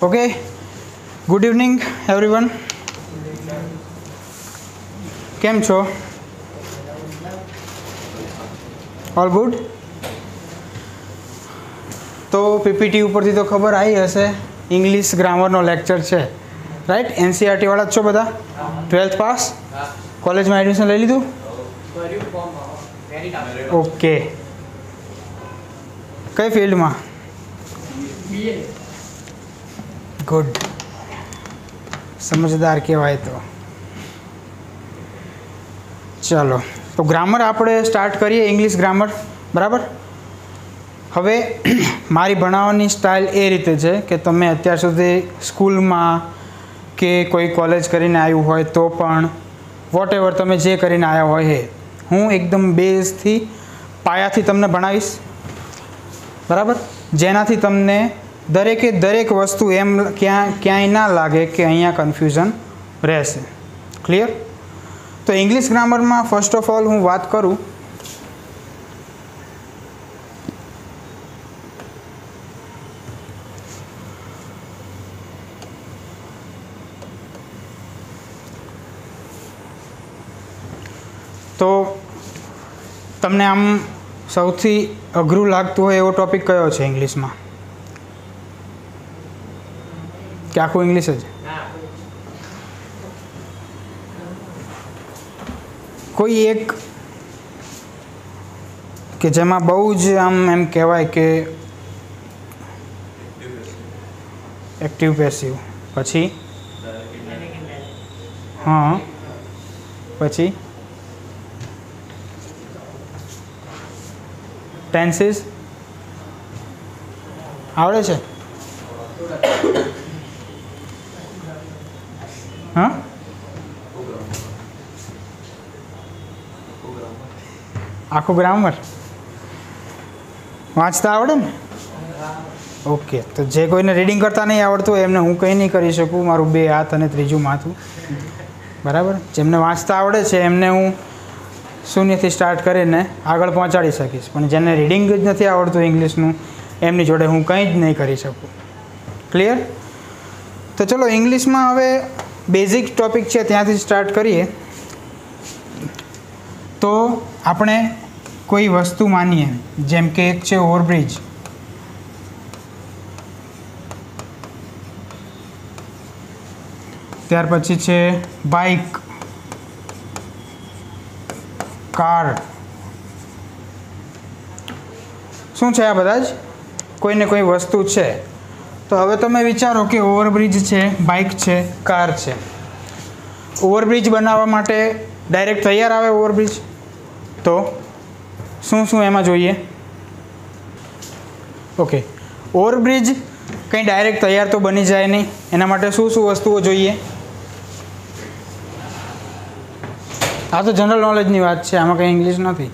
Okay, good evening everyone. કેમ છો? All good? તો પીપીટી ઉપરથી તો ખબર આવી હશે, ઇંગ્લિશ ગ્રામરનો લેક્ચર છે, રાઈટ? એનસીઆરટી વાળા જ છો બધા? 12th pass? કોલેજમાં એડમિશન લઈ લીધું? ઓકે. કઈ ફિલ્ડમાં? ગુડ, સમજદાર કહેવાય. તો ચાલો, તો ગ્રામર આપણે સ્ટાર્ટ કરીએ, ઇંગ્લિશ ગ્રામર. બરાબર. હવે મારી ભણાવવાની સ્ટાઇલ એ રીતે છે કે તમે અત્યાર સુધી સ્કૂલમાં કે કોઈ કોલેજ કરીને આવ્યું હોય તો પણ વોટ એવર તમે જે કરીને આવ્યા હોય એ હું એકદમ બેઝથી પાયાથી તમને ભણાવીશ. બરાબર. જેનાથી તમને દરેક વસ્તુ એમ ક્યાંય ના લાગે કે અહીંયા કન્ફ્યુઝન રહેશે. ક્લિયર? તો ઇંગ્લિશ ગ્રામરમાં ફર્સ્ટ ઓફ ઓલ હું વાત કરું તો તમને આમ સૌથી અઘરું લાગતું હોય એવો ટોપિક કયો છે ઇંગ્લિશમાં? કે આખું ઇંગ્લિશ જ? કોઈ એક કે જેમાં બહુ જ આમ એમ કહેવાય કે એક્ટિવ પેસિવ, પછી હા, પછી ટેન્સીસ આવડે છે? હા, આખું ગ્રામર વાંચતા આવડે ને? ઓકે. તો જે કોઈને રીડિંગ કરતા નહીં આવડતું એમને હું કંઈ નહીં કરી શકું, મારું 2 હાથ અને ત્રીજું માથું. બરાબર. જેમને વાંચતા આવડે છે એમને હું શૂન્યથી સ્ટાર્ટ કરીને આગળ પહોંચાડી શકીશ, પણ જેને રીડિંગ જ નથી આવડતું ઇંગ્લિશનું એમની જોડે હું કંઈ જ નહીં કરી શકું. ક્લિયર? તો ચલો, ઇંગ્લિશમાં હવે બેઝિક ટોપિક છે ત્યાંથી સ્ટાર્ટ કરીએ. તો આપણે કોઈ વસ્તુ માનીએ, જેમ કે એક છે ઓવરબ્રિજ. ત્યાર પછી છે બાઇક, કાર. શું છે? આ બધા જ કોઈને કોઈ વસ્તુ છે. તો હવે તમે વિચારો કે ઓવરબ્રિજ છે, બાઇક છે, કાર છે. ઓવરબ્રિજ બનાવવા માટે ડાયરેક્ટ તૈયાર આવે ઓવરબ્રિજ? તો શું શું એમાં જોઈએ? ઓકે, ઓવરબ્રિજ કંઈ ડાયરેક્ટ તૈયાર તો બની જાય નહીં. એના માટે શું શું વસ્તુઓ જોઈએ? આ તો જનરલ નોલેજની વાત છે, આમાં કંઈ ઇંગ્લિશ નથી.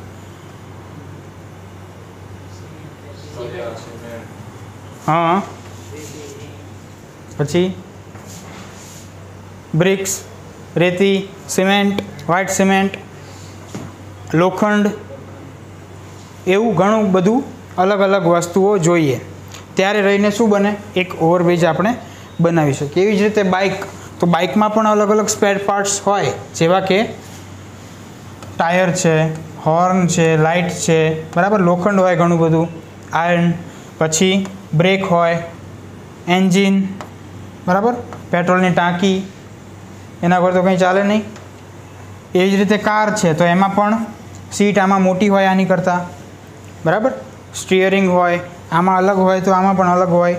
હા, પછી બ્રિક્સ, રેતી, સિમેન્ટ, વ્હાઇટ સિમેન્ટ, લોખંડ, એવું ઘણું બધું અલગ અલગ વસ્તુઓ જોઈએ. ત્યારે રહીને શું બને? એક ઓવરબ્રિજ આપણે બનાવી શકીએ. એવી જ રીતે બાઇક, તો બાઇકમાં પણ અલગ અલગ સ્પેર પાર્ટ્સ હોય, જેવા કે ટાયર છે, હોર્ન છે, લાઇટ છે. બરાબર. લોખંડ હોય ઘણું બધું, આયર્ન, પછી બ્રેક હોય, એન્જિન. બરાબર. પેટ્રોલની ટાંકી, એના પર તો કંઈ ચાલે નહીં. એવી જ રીતે કાર છે, તો એમાં પણ સીટ આમાં મોટી હોય આની કરતાં. બરાબર. સ્ટિયરિંગ હોય, આમાં અલગ હોય તો આમાં પણ અલગ હોય.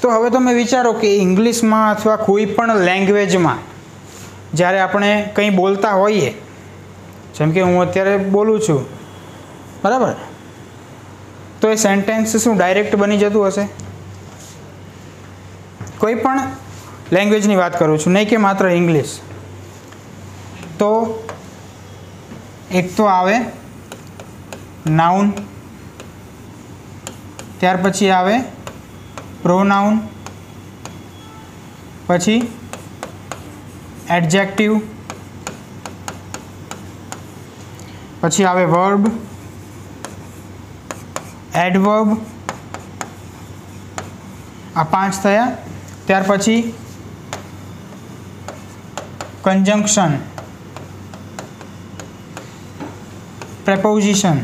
તો હવે તમે વિચારો કે ઇંગ્લિશમાં અથવા કોઈ પણ લેંગ્વેજમાં જ્યારે આપણે કંઈ બોલતા હોઈએ, જેમ કે હું અત્યારે બોલું છું, બરાબર, તો એ સેન્ટેન્સ શું ડાયરેક્ટ બની જતું હશે? કોઈ પણ લેંગ્વેજની વાત કરું છું, નહીં કે માત્ર ઇંગ્લિશ. તો એક તો આવે નાઉન, ત્યાર પછી આવે પ્રોનાઉન, પછી એડજેક્ટિવ, પછી આવે વર્બ, એડવર્બ, आ 5 थया। त्यार पछी कंजंक्शन, प्रेपोजिशन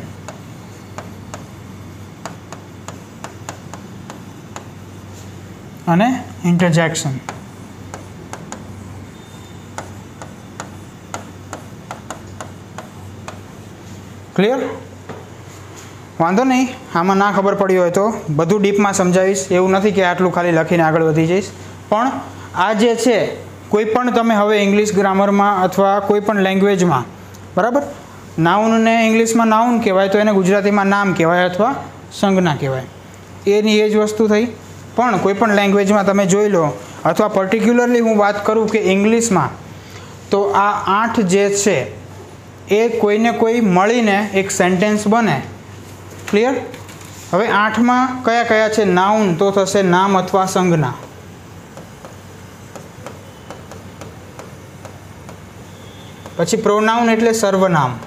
અને ઇન્ટરજેક્શન। ક્લિયર? વાંધો નહીં, આમાં ના ખબર પડી હોય તો બધું ડીપમાં સમજાવીશ, એવું નથી કે આટલું ખાલી લખીને આગળ વધી જઈશ। પણ આ જે છે કોઈ પણ તમે હવે ઇંગ્લિશ ગ્રામરમાં અથવા કોઈ પણ લેંગ્વેજમાં, બરાબર, નાઉનને ઇંગ્લિશમાં નાઉન કહેવાય તો એને ગુજરાતીમાં નામ કહેવાય અથવા સંજ્ઞા કહેવાય, એની એ જ વસ્તુ થઈ। પણ કોઈ પણ લેંગ્વેજમાં તમે જોઈ લો, અથવા પર્ટિક્યુલરલી હું વાત કરું કે ઇંગ્લિશમાં, તો આ 8 જે છે એ કોઈને કોઈ મળીને એક સેન્ટેન્સ બને। ક્લિયર? હવે 8માં કયા કયા છે? નાઉન તો થશે નામ અથવા સંજ્ઞા, પછી પ્રોનાઉન એટલે સર્વનામ,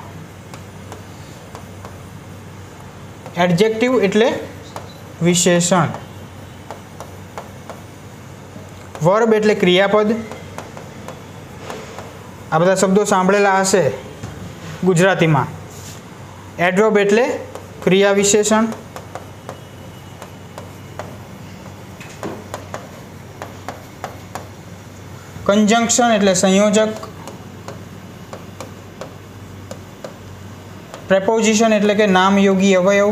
એડજેક્ટિવ એટલે વિશેષણ, વર્બ એટલે ક્રિયાપદ। આ બધા શબ્દો સાંભળેલા હશે ગુજરાતીમાં। એડવર્બ એટલે ક્રિયા વિશેષણ, કંજંક્શન એટલે સંયોજક, પ્રેપોઝિશન એટલે કે નામયોગી અવયવ,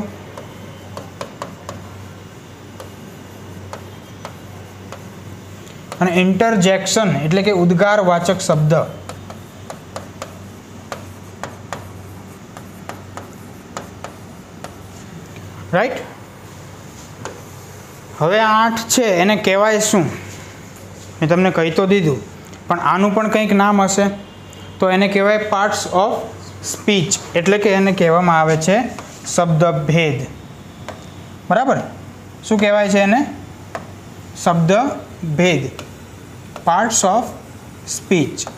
અને ઇન્ટરજેક્શન એટલે કે ઉદ્ગારવાચક શબ્દ। રાઈટ? હવે 8 છે એને કહેવાય શું? મેં તમને કહી તો દીધું, પણ આનું પણ કંઈક નામ હશે, તો એને કહેવાય પાર્ટ્સ ઓફ સ્પીચ, એટલે કે એને કહેવામાં આવે છે શબ્દભેદ। બરાબર? શું કહેવાય છે એને? શબ્દભેદ, પાર્ટ્સ ઓફ સ્પીચ।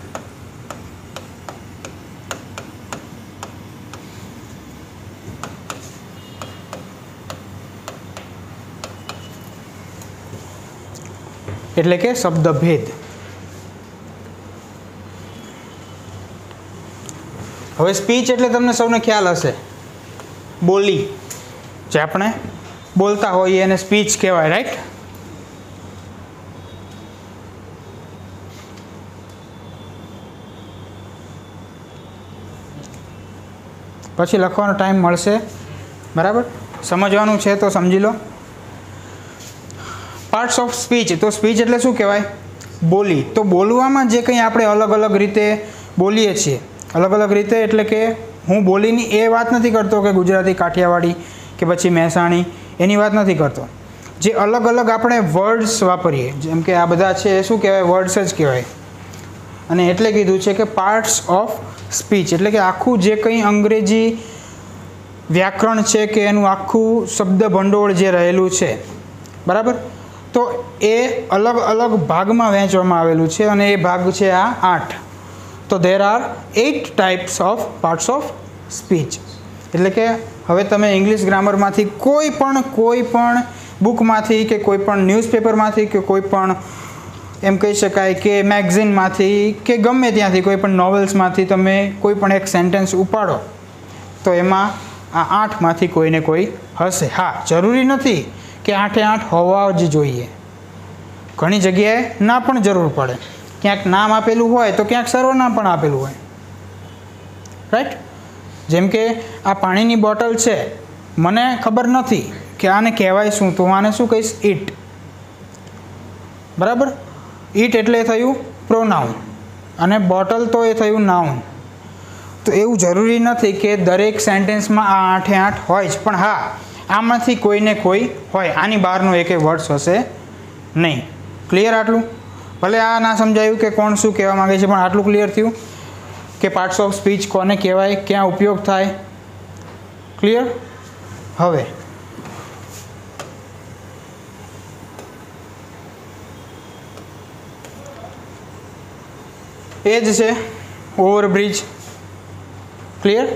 એટલે કે શબ્દભેદ। હવે સ્પીચ એટલે તમને સૌને ખ્યાલ હશે, બોલી, જે આપણે બોલતા હોઈએ એને સ્પીચ કહેવાય। રાઈટ? પછી લખવાનો ટાઈમ મળશે, બરાબર? સમજવાનું છે તો સમજી લો। પાર્ટ્સ ઓફ સ્પીચ, તો સ્પીચ એટલે શું કહેવાય? બોલી। તો બોલવામાં જે કંઈ આપણે અલગ અલગ રીતે બોલીએ છીએ, અલગ અલગ રીતે એટલે કે હું બોલીની એ વાત નથી કરતો કે ગુજરાતી, કાઠિયાવાડી કે પછી મહેસાણી, એની વાત નથી કરતો। જે અલગ અલગ આપણે વર્ડ્સ વાપરીએ, જેમ કે આ બધા છે એ શું કહેવાય? વર્ડ્સ જ કહેવાય। અને એટલે કીધું છે કે પાર્ટ્સ ઓફ સ્પીચ, એટલે કે આખું જે કંઈ અંગ્રેજી વ્યાકરણ છે કે એનું આખું શબ્દ ભંડોળ જે રહેલું છે, બરાબર, તો એ અલગ અલગ ભાગમાં વહેંચવામાં આવેલું છે, અને એ ભાગ છે આ 8। તો there are 8 types of parts of speech. એટલે કે હવે તમે ઇંગ્લિશ ગ્રામરમાંથી કોઈ પણ બુકમાંથી કે કોઈ પણ ન્યૂઝપેપરમાંથી કે કોઈ પણ એમ કહી શકાય કે મેગઝીનમાંથી કે ગમે ત્યાંથી કોઈ પણ નોવેલ્સમાંથી તમે કોઈ પણ એક સેન્ટેન્સ ઉપાડો તો એમાં આ 8માંથી કોઈને કોઈ હશે। હા, જરૂરી નથી કે 8 હોવા જ જોઈએ, ઘણી જગ્યાએ ના પણ જરૂર પડે, ક્યાંક નામ આપેલું હોય તો ક્યાંક સર્વનામ પણ આપેલું હોય। રાઈટ? જેમ કે આ પાણીની બોટલ છે, મને ખબર નથી કે આને કહેવાય શું, તો આને શું કહીશ? ઇટ। બરાબર? ઇટ એટલે થયું પ્રોનાઉન, અને બોટલ તો એ થયું નાઉન। તો એવું જરૂરી નથી કે દરેક સેન્ટેન્સમાં આ 8 હોય જ, પણ હા, આમાંથી કોઈને કોઈ હોય, આની બહારનો એકે વર્ડ્સ હશે નહીં। ક્લિયર? આટલું ભલે આ ના સમજાયું કે કોણ શું કહેવા માગે છે, પણ આટલું ક્લિયર થયું કે પાર્ટ્સ ઓફ સ્પીચ કોને કહેવાય, ક્યાં ઉપયોગ થાય। ક્લિયર? હવે એ જ છે ઓવરબ્રિજ। ક્લિયર?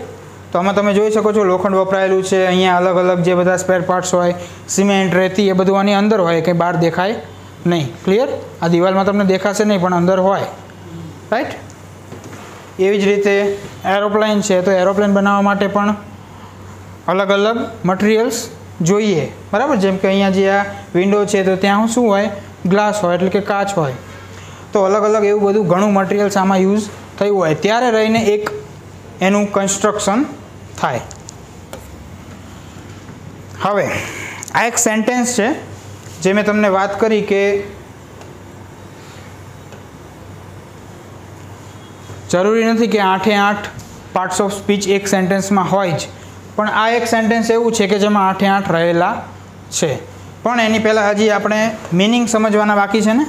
તો તો આમાં તમે જોઈ શકો છો લોખંડ વપરાયેલું છે, અહીંયા અલગ અલગ જે બધા સ્પેર પાર્ટ્સ હોય, સિમેન્ટ, રેતી, એ બધું આની અંદર હોય, કંઈ બહાર દેખાય નહીં. ક્લિયર? આ દિવાલમાં તમને દેખાશે નહીં પણ અંદર હોય. રાઈટ? એવી જ રીતે એરોપ્લેન છે, તો એરોપ્લેન બનાવવા માટે પણ અલગ અલગ મટીરિયલ્સ જોઈએ. બરાબર? જેમ કે અહીંયા જે આ વિન્ડો છે તો ત્યાં શું હોય? ગ્લાસ હોય, એટલે કે કાચ હોય. તો અલગ અલગ એવું બધું ઘણું મટીરિયલ્સ આમાં યુઝ થયું હોય, ત્યારે રહીને એક એનું કન્સ્ટ્રક્શન થાય. હવે આ એક સેન્ટેન્સ છે જે મેં તમને વાત કરી કે જરૂરી નથી કે 8 પાર્ટ્સ ઓફ સ્પીચ એક સેન્ટેન્સમાં હોય જ, પણ આ એક સેન્ટેન્સ એવું છે કે જેમાં 8 રહેલા છે. પણ એની પહેલાં હજી આપણે મિનિંગ સમજવાના બાકી છે ને.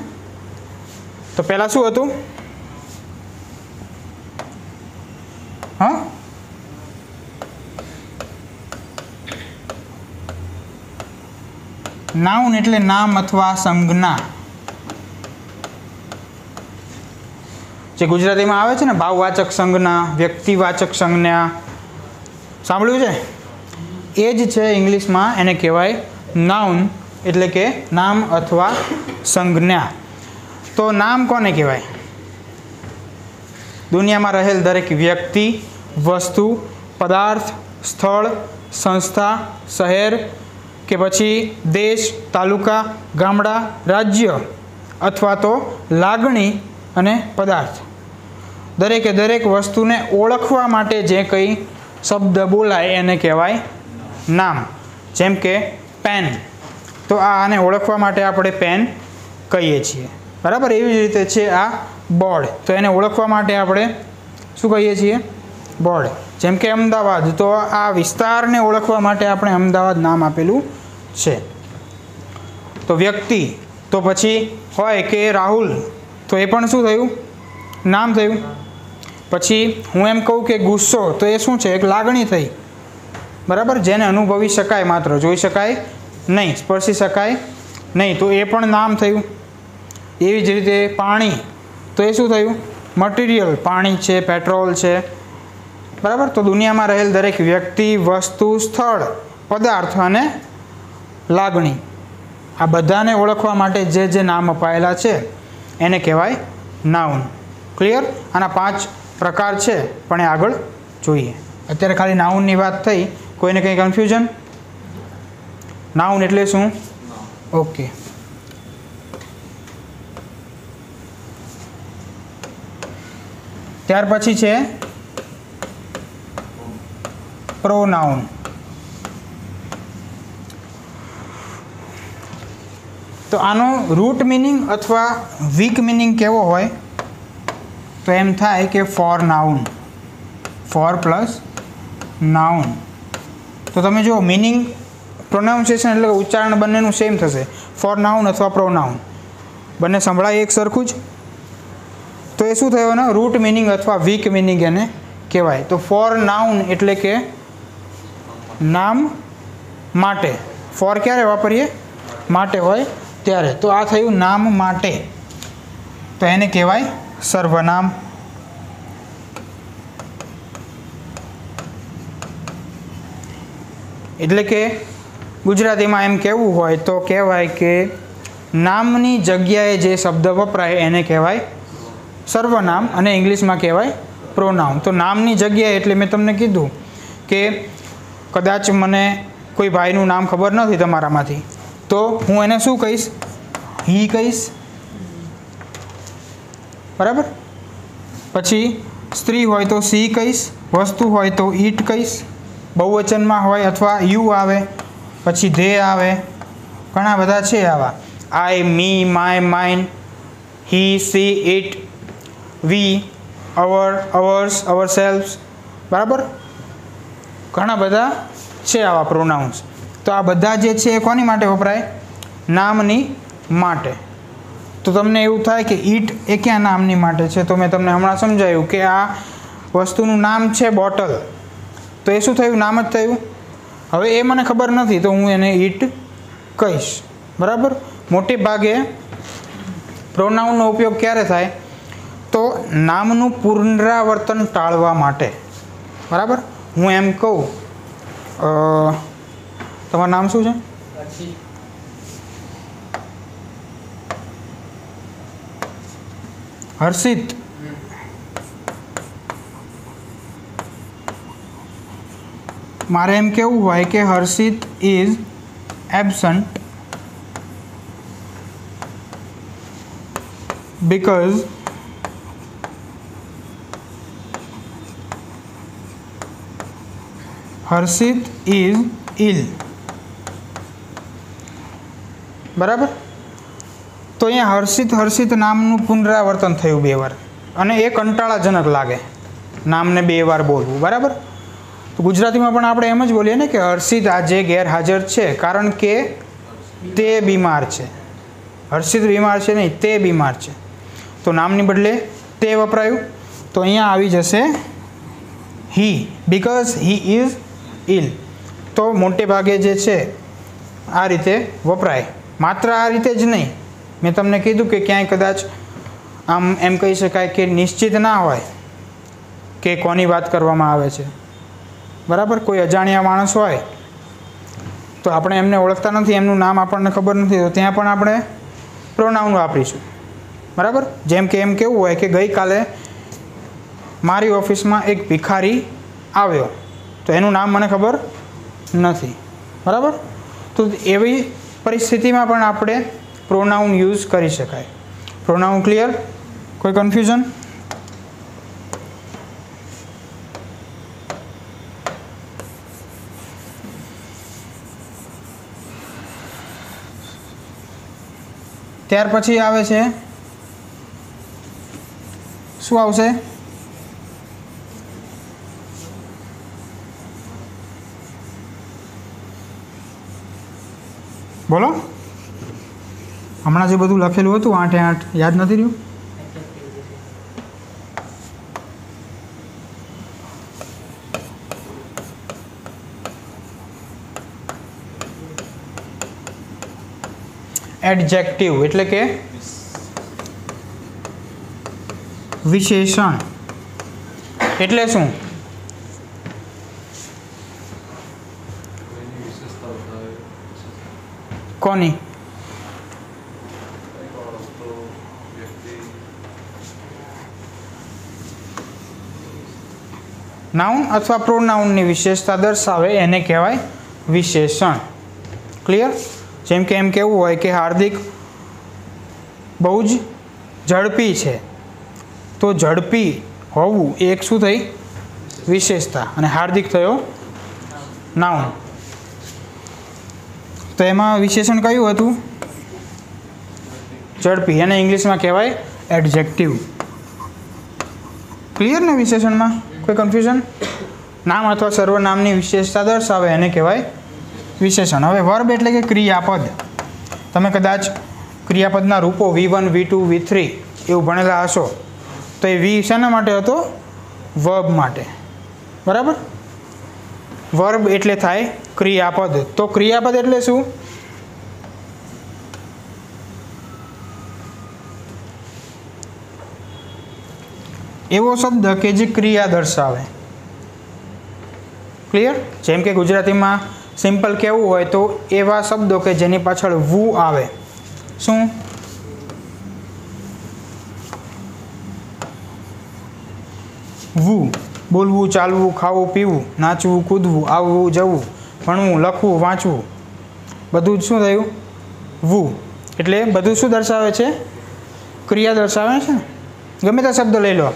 તો પહેલાં શું હતું? હા, નાઉન એટલે નામ અથવા સંજ્ઞા. જે ગુજરાતીમાં આવે છે ને, ભાવવાચક સંજ્ઞા, વ્યક્તિવાચક સંજ્ઞા, સાંભળ્યું છે? એ જ છે ઇંગ્લિશમાં, એને કહેવાય નાઉન, એટલે કે નામ અથવા સંજ્ઞા. તો નામ કોને કહેવાય? દુનિયામાં રહેલ દરેક વ્યક્તિ, વસ્તુ, પદાર્થ, સ્થળ, સંસ્થા, શહેર કે પછી દેશ, તાલુકા, ગામડા, રાજ્ય અથવા તો લાગણી અને પદાર્થ, દરેકે દરેક વસ્તુને ઓળખવા માટે જે કંઈ શબ્દ બોલાય એને કહેવાય નામ. જેમ કે પેન, તો આને ઓળખવા માટે આપણે પેન કહીએ છીએ. બરાબર? એવી જ રીતે છે આ બોર્ડ, તો એને ઓળખવા માટે આપણે શું કહીએ છીએ? બોર્ડ. જેમ કે અમદાવાદ, તો આ વિસ્તારને ઓળખવા માટે આપણે અમદાવાદ નામ આપેલું છે. તો વ્યક્તિ, તો પછી હોય કે રાહુલ, તો એ પણ શું થયું? નામ થયું. પછી હું એમ કહું કે ગુસ્સો, તો એ શું છે? એક લાગણી થઈ. બરાબર? જેને અનુભવી શકાય, માત્ર જોઈ શકાય નહીં, સ્પર્શી શકાય નહીં, તો એ પણ નામ થયું. એવી જ રીતે પાણી, તો એ શું થયું? મટીરિયલ. પાણી છે, પેટ્રોલ છે. બરાબર? તો દુનિયામાં રહેલ દરેક વ્યક્તિ, વસ્તુ, સ્થળ, પદાર્થ અને લાગણી, આ બધાને ઓળખવા માટે જે જે નામ અપાયેલા છે એને કહેવાય નાઉન. ક્લિયર? આના 5 પ્રકાર છે, પણ એ આગળ જોઈએ. અત્યારે ખાલી નાઉનની વાત થઈ. કોઈને કંઈ કન્ફ્યુઝન? નાઉન એટલે શું? ઓકે. ત્યાર પછી છે પ્રોનાઉન. તો આનો રૂટ મિનિંગ અથવા વીક મિનિંગ કેવો હોય? તો એમ થાય કે for noun, for plus noun. તો તમે જો મિનિંગ, પ્રોનાઉન્સિએશન એટલે ઉચ્ચારણ બંનેનું સેમ થશે, ફોર નાઉન અથવા પ્રોનાઉન, બંને સંભળાય એક સરખું જ. તો એ શું થયો ને? રૂટ મિનિંગ અથવા વીક મિનિંગ એને કહેવાય. તો ફોર નાઉન એટલે કે નામ માટે. ફોર ક્યારે વાપરીએ? માટે હોય ત્યારે. તો આ થયું નામ માટે, તો એને કહેવાય સર્વનામ. એટલે કે ગુજરાતીમાં એમ કહેવું હોય તો કહેવાય કે નામની જગ્યાએ જે શબ્દ વપરાય એને કહેવાય સર્વનામ, અને ઇંગ્લિશમાં કહેવાય પ્રોનાઉન. તો નામની જગ્યાએ એટલે મેં તમને કીધું કે કદાચ મને કોઈ ભાઈનું નામ ખબર નથી તમારામાંથી, તો હું એને શું કહીશ? હી કહીશ. બરાબર? પછી સ્ત્રી હોય તો સી કહીશ, વસ્તુ હોય તો ઈટ કહીશ, બહુવચનમાં હોય અથવા યુ આવે, પછી ધે આવે, ઘણા બધા છે આવા. I, me, my, mine, he, she, it, we, our, ours, ourselves. બરાબર? ઘણા બધા છે આવા પ્રોનાઉન્સ. તો આ બધા જે છે એ કોની માટે વપરાય? નામની માટે. તો તમને એવું થાય કે ઈટ એ ક્યાં નામની માટે છે? તો મેં તમને હમણાં સમજાયું કે આ વસ્તુનું નામ છે બોટલ, તો એ શું થયું? નામ જ થયું. હવે એ મને ખબર નથી તો હું એને ઈટ કહીશ. બરાબર? મોટે ભાગે પ્રોનાઉનનો ઉપયોગ ક્યારે થાય? તો નામનું પુનરાવર્તન ટાળવા માટે. બરાબર? હું એમ કહું તમારું નામ શું છે? હર્ષિત. મારે એમ કેવું હોય કે Harshit is absent because Harshit is ill. બરાબર. તો અહીંયા હર્ષિત નામનું પુનરાવર્તન થયું 2 વાર અને એ કંટાળાજનક લાગે નામને 2 વાર બોલવું. બરાબર. તો ગુજરાતીમાં પણ આપણે એમ જ બોલીએ ને કે હર્ષિત આજે ગેરહાજર છે કારણ કે તે બીમાર છે. હર્ષિત બીમાર છે નહીં, તે બીમાર છે. તો નામની બદલે તે વપરાયું. તો અહીંયા આવી જશે હી, બીકોઝ હી ઇઝ ઇલ. તો મોટે ભાગે જે છે આ રીતે વપરાય. માત્ર આ રીતે જ નહીં, મેં તમને કીધું કે ક્યાંય કદાચ આમ એમ કહી શકાય કે નિશ્ચિત ના હોય કે કોની વાત કરવામાં આવે છે. બરાબર. કોઈ અજાણ્યા માણસ હોય તો આપણે એમને ઓળખતા નથી, એમનું નામ આપણને ખબર નથી, તો ત્યાં પણ આપણે પ્રોનાઉન વાપરીશું. બરાબર. જેમ કે એમ કેવું હોય કે ગઈકાલે મારી ઓફિસમાં એક ભિખારી આવ્યો, તો એનું નામ મને ખબર નથી. બરાબર. તો એવી પરિસ્થિતિમાં પણ આપણે પ્રોનાઉન યુઝ કરી શકાય. Pronoun clear? કોઈ કન્ફ્યુઝન? ત્યાર પછી આવે છે, શું આવશે? બોલો. હમણાં જે બધું લખેલું હતું 8 યાદ નથી રહ્યું? એડજેક્ટિવ એટલે કે વિશેષણ. એટલે શું? કોની? નાઉન અથવા પ્રોનાઉનની વિશેષતા દર્શાવે એને કહેવાય વિશેષણ. ક્લિયર? જેમ કે એમ કેવું હોય કે હાર્દિક બહુ જ ઝડપી છે, તો ઝડપી હોવું એ એક શું થઈ? વિશેષતા. અને હાર્દિક થયો નાઉન. તો એમાં વિશેષણ કયું હતું? ઝડપી. એને ઇંગ્લિશમાં કહેવાય એડજેક્ટિવ. ક્લિયર ને? વિશેષણમાં કોઈ કન્ફ્યુઝન? નામ અથવા સર્વનામની વિશેષતા દર્શાવે એને કહેવાય વિશેષણ. હવે વર્બ એટલે કે ક્રિયાપદ. તમે કદાચ ક્રિયાપદના રૂપો V1, V2, V3 એવું ભણેલા હશો, તો એ વી શેના માટે હતો? વર્બ માટે. બરાબર. વર્બ એટલે થાય ક્રિયાપદ. તો ક્રિયાપદ એટલે શું? એવો શબ્દ કે જે ક્રિયા દર્શાવે. ક્લિયર? જેમ કે ગુજરાતીમાં સિમ્પલ કહેવું હોય તો એવા શબ્દો કે જેની પાછળ વુ આવે. શું? વુ. બોલવું, ચાલવું, ખાવું, પીવું, નાચવું, કૂદવું, આવવું, જવું, ભણવું, લખવું, વાંચવું, બધું જ શું થયું? વુ. એટલે બધું શું દર્શાવે છે? ક્રિયા દર્શાવે છે. ગમે તે શબ્દ લઈ લો,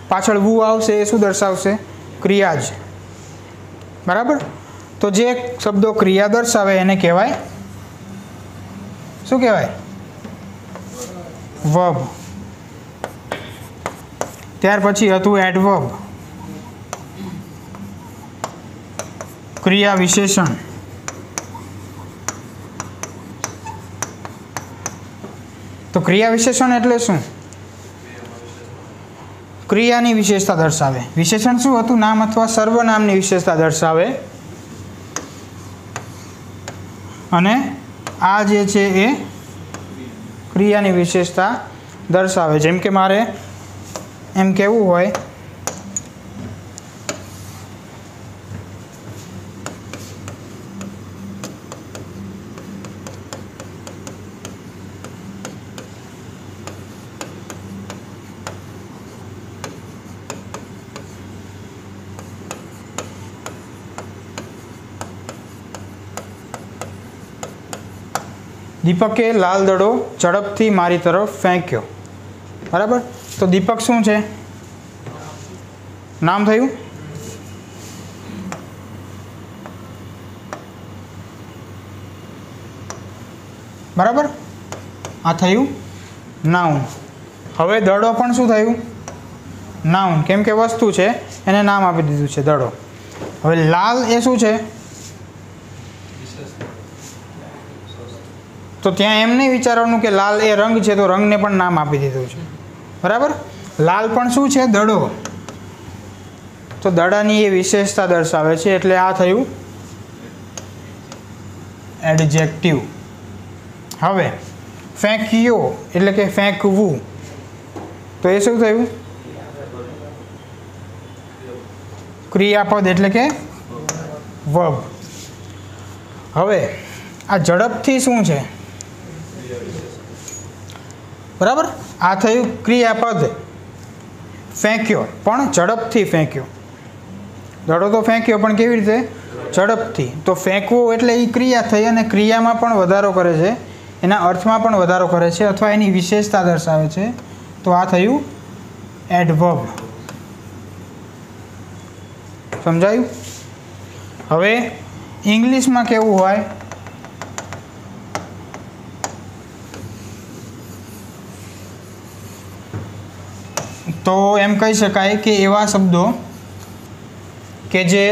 પાછળ વુ આવશે એ શું દર્શાવશે? ક્રિયા જ. બરાબર. તો જે શબ્દો ક્રિયા દર્શાવે એને કહેવાય શું કહેવાય? વર્બ. ત્યાર પછી હતું એડવર્બ, ક્રિયા વિશેષણ. તો ક્રિયા વિશેષણ એટલે શું? ક્રિયાની વિશેષતા દર્શાવે. વિશેષણ શું હતું? નામ અથવા સર્વનામની વિશેષતા દર્શાવે. અને આ જે છે એ ક્રિયાની વિશેષતા દર્શાવે. જેમ કે મારે એમ કહેવું હોય દીપકે લાલ દડો ઝડપથી મારી તરફ ફેંક્યો. બરાબર. તો દીપક શું છે? નામ થયું. બરાબર. આ થયું નાઉન. હવે દડો પણ શું થયું? નાઉન. કેમ કે વસ્તુ છે એને નામ આપી દીધું છે દડો. હવે લાલ એ શું છે? તો ત્યાં એમ નહીં વિચારવાનું કે લાલ એ રંગ છે તો રંગને પણ નામ આપી દીધું છે. બરાબર. લાલ પણ શું છે? દડો. તો દડાની એ વિશેષતા દર્શાવે છે એટલે આ થયું એડજેક્ટિવ. હવે ફેંક્યો એટલે કે ફેંકવું, તો એ શું થયું? ક્રિયાપદ એટલે કે વર્બ. હવે આ ઝડપથી શું છે? બરાબર. આ થયું ક્રિયાપદ. ફેંક્યો પણ ઝડપથી ફેંક્યો. દડો તો ફેંક્યો પણ કેવી રીતે? ઝડપથી. તો ફેંકવું એટલે એ ક્રિયા થઈ અને ક્રિયામાં પણ વધારો કરે છે, એના અર્થમાં પણ વધારો કરે છે અથવા એની વિશેષતા દર્શાવે છે. તો આ થયું એડવર્બ. સમજાયું? હવે ઇંગ્લિશમાં કેવું હોય? તો એમ કહી શકાય કે એવા શબ્દો કે જે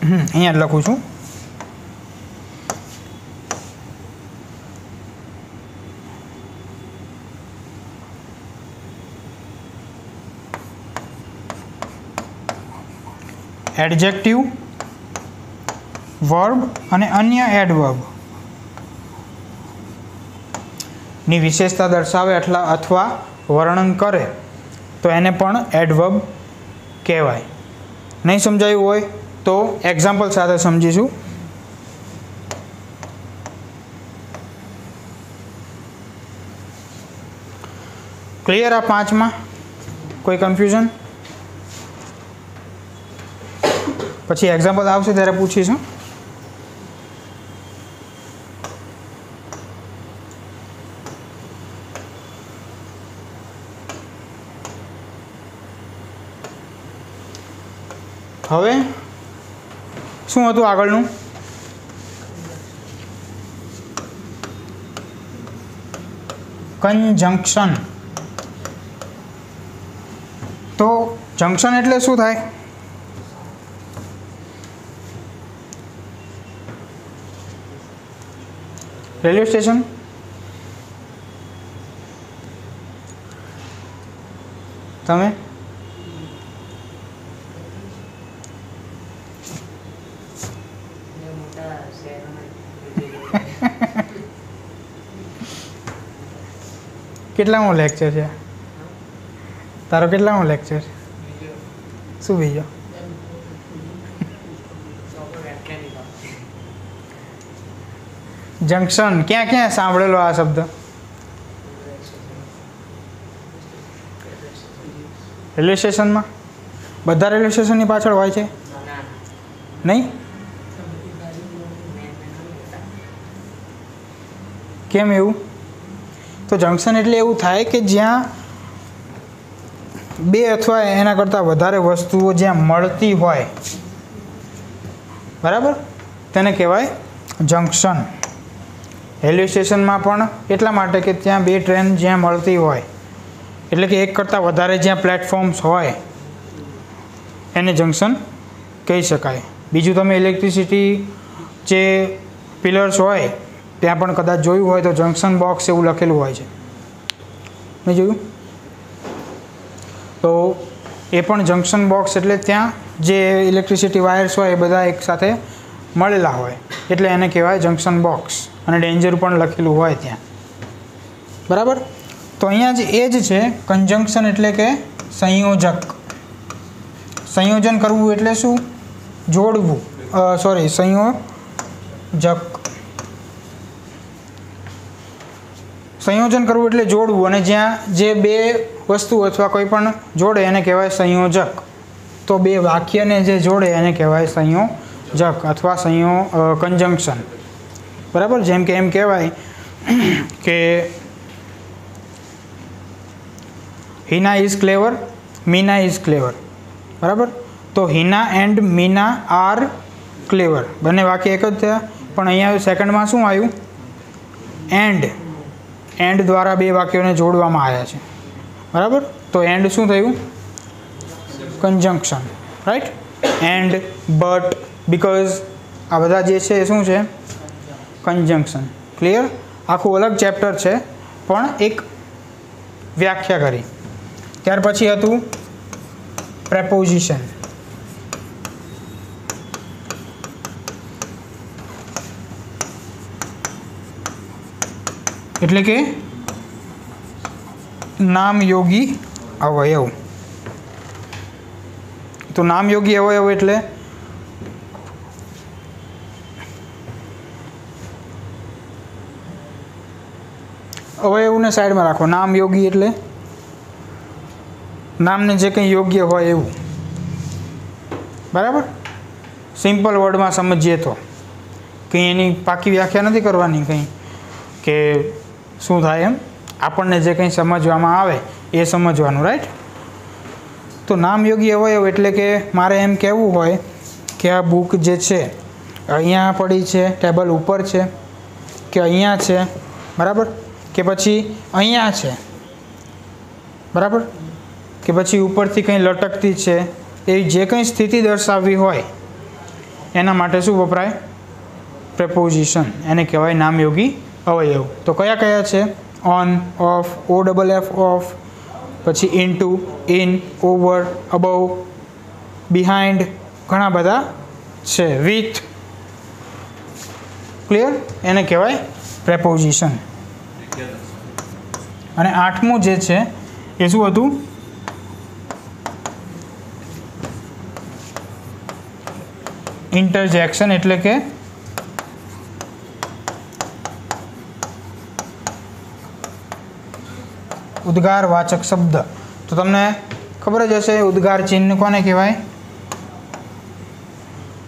અહીંયા લખું છું. એડજેક્ટિવ, વર્બ અને અન્ય એડવર્બ ની વિશેષતા દર્શાવે અથવા વર્ણન કરે તો એને પણ એડવર્બ કહેવાય. નહીં સમજાયું હોય તો એક્ઝામ્પલ સાથે સમજીશું. ક્લિયર? આ 5માં કોઈ કન્ફ્યુઝન? પછી એક્ઝામ્પલ આવશે ત્યારે પૂછીશું. હવે શું હતું આગળનું? કંજંક્શન. તો જંક્શન એટલે શું થાય? Railway station. તમે કેટલામો લેક્ચર છે તારો? કેટલામો લેક્ચર? શું બીજો? જંક્શન ક્યાં ક્યાં સાંભળેલો આ શબ્દ? રેલવે સ્ટેશનમાં. બધા રેલવે સ્ટેશનની પાછળ હોય છે? નહીં. કેમ એવું? તો જંક્શન એટલે એવું થાય કે જ્યાં બે અથવા એના કરતાં વધારે વસ્તુઓ જ્યાં મળતી હોય, બરાબર, તેને કહેવાય જંક્શન. રેલવે સ્ટેશનમાં પણ એટલા માટે કે ત્યાં બે ટ્રેન જ્યાં મળતી હોય, એટલે કે એક કરતાં વધારે જ્યાં પ્લેટફોર્મ્સ હોય એને જંક્શન કહી શકાય. બીજું તમે ઇલેક્ટ્રિસિટી જે પિલર્સ હોય ત્યાં પણ કદાચ જોયું હોય તો જંક્શન બોક્સ એવું લખેલું હોય છે. મેં જોયું? તો એ પણ જંક્શન બોક્સ એટલે ત્યાં જે ઇલેક્ટ્રિસિટી વાયર્સ હોય એ બધા એકસાથે મળેલા હોય એટલે એને કહેવાય જંક્શન બોક્સ. અને ડેન્જર પણ લખેલું હોય ત્યાં. બરાબર. તો અહીંયા જ એ જ છે કંજંક્શન એટલે કે સંયોજક. સંયોજન કરવું એટલે શું? જોડવું. સંયોજક. સંયોજન કરવું એટલે જોડવું, અને જ્યાં જે બે વસ્તુ અથવા કોઈ પણ જોડે એને કહેવાય સંયોજક. तो बे वाक्यने जे जोड़े एने कहेवाय संयोजक अथवा कंजंक्शन। बराबर, जेम के एम कहेवाय के Hina is clever, Meena is clever. बराबर, तो Hina and Meena are clever, बने वाक्य एक ज थया, पण अहींया सेकंड में शुं आव्युं? एंड द्वारा बे वाक्योने जोड़वामां आव्या छे। बराबर, तो एंड शुं थयुं? Conjunction, right. And, but, because आ बधा जे छे शुं छे? कंजंक्शन। क्लियर? आखुं अलग चेप्टर छे पण एक व्याख्या करी। त्यार पछी हतुं प्रेपोजिशन। एटले के नामयोगी अवयव। तो नामयोगी अवयव एटले अवयव ने साइड में राखो। नामयोगी एटले नामने जे कई योग्य होय एवुं। बराबर, सिंपल वर्ड में समझीए तो कहीं एनी पाकी व्याख्या नहीं करवानी, कहीं के शुं थाय एम, आपणने जे कहीं समझवामां आवे ए समझवानुं, राइट। तो नामयोगी अवयव एटले के मारे एम कहेवुं होय के आ बुक जे छे अहींया पड़ी छे, टेबल उपर छे के अहींया छे, बराबर, के पछी अहींया छे, बराबर, के पछी उपरथी कंई लटकती छे, एवी जे कंई स्थिति दर्शाववी होय एना माटे शुं वपराय? प्रेपोजिशन। एने कहेवाय नामयोगी अवयव। तो कया कया छे? On, off, O double F off, पछी into, in, over, above, behind, घणा बधा छे, विथ। क्लियर? एने कहेवाय प्रेपोजिशन। अने आठमું जे छे ए शुं हतुं? इंटरजेक्शन, एटले के उद्गारवाचक शब्द। तो तमने खबर ज हशे उद्गार चिन्ह कोने कहेवाय?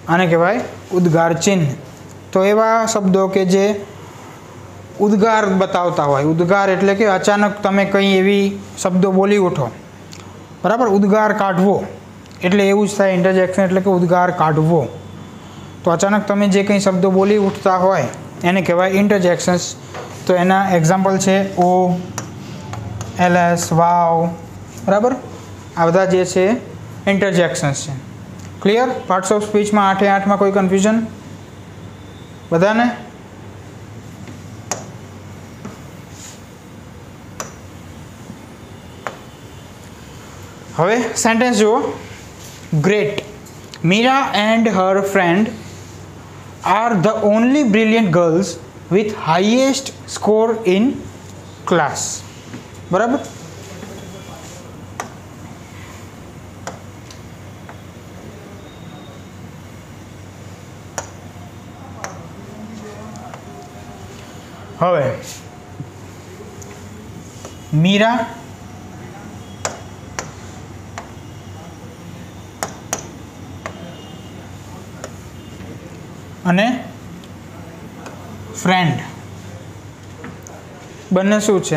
आने कहेवाय उद्गार चिन्ह। तो एवा शब्दों के जे उद्गार बतावता होय, उद्गार एटले के अचानक तमे कई एवी शब्दों बोली उठो, बराबर, उद्गार काढवो एटले एवुं ज थाय। इंटरजेक्शन एटले के उद्गार काढवो। तो अचानक तमे जे कई शब्दों बोली उठता होय एने कहेवाय इंटरजेक्शन्स। तो एना एक्जाम्पल छे ओ, एलएस, वाव, बराबर, आ बधा जे छे इंटरजेक्शन्स छे। क्लियर? पार्ट्स ऑफ स्पीच में 8 8 में कोई कन्फ्यूजन बधाने? हवे सेंटेन्स जुओ। Great, Meera and her friend are the only brilliant girls with highest score in class. बराबर, हवे मीरा अने फ्रेंड बने शुं छे?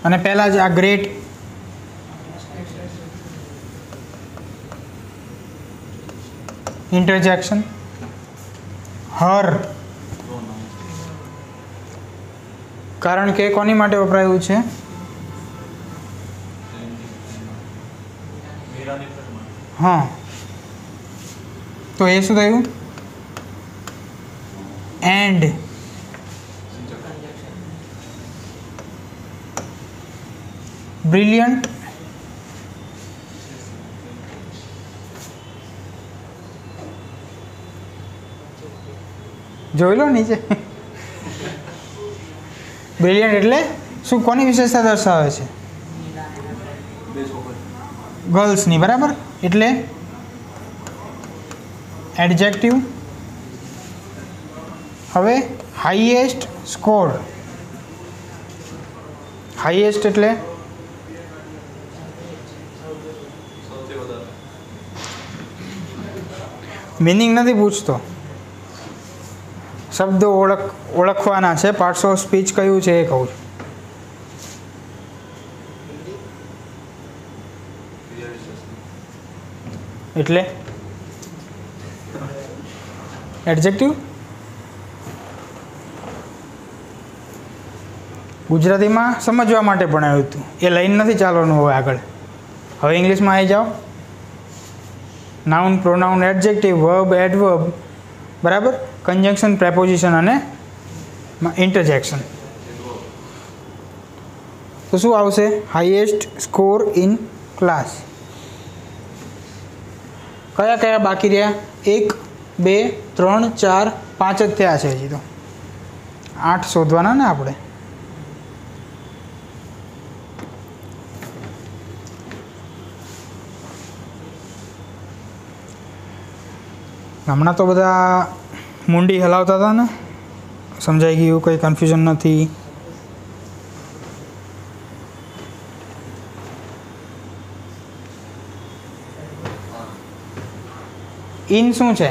अने पहला ज आ ग्रेट इंटरजेक्शन, हर कारण के कोनी माटे वपरायुं छे? हाँ, तो ये शुं थयुं? एंड ब्रिलियंट જોઈ લો નીચે બ્રિલિયન્ટ એટલે શું કોની વિશેષતા દર્શાવે છે? ગર્લ્સની, બરાબર, એટલે એડજેક્ટિવ। હવે હાઈએસ્ટ સ્કોર હાઈએસ્ટ એટલે મીનિંગ નથી પૂછતો, શબ્દો ઓળખવાના છે. પાર્ટ્સ ઓફ સ્પીચ કયું છે એ કહું છું. એટલે એડજેક્ટિવ ગુજરાતીમાં સમજવા માટે ભણાવ્યું હતું, એ લાઈન નથી ચાલવાનું હવે આગળ. હવે ઇંગ્લિશમાં આવી જાઓ. Noun, pronoun, adjective, verb, adverb, બરાબર, કન્જંક્શન, પ્રેપોઝિશન અને ઇન્ટરજેક્શન. તો શું આવશે? Highest score in class. કયા કયા બાકી રહ્યા? 1, 2, 3, 4, 5 જ થયા છે હજી તો. 8 શોધવાના ને આપણે. હમણાં તો બધા મુંડી હલાવતા હતા ને, સમજાઈ ગયું, કંઈ કન્ફ્યુઝન નથી. ઇન શું છે?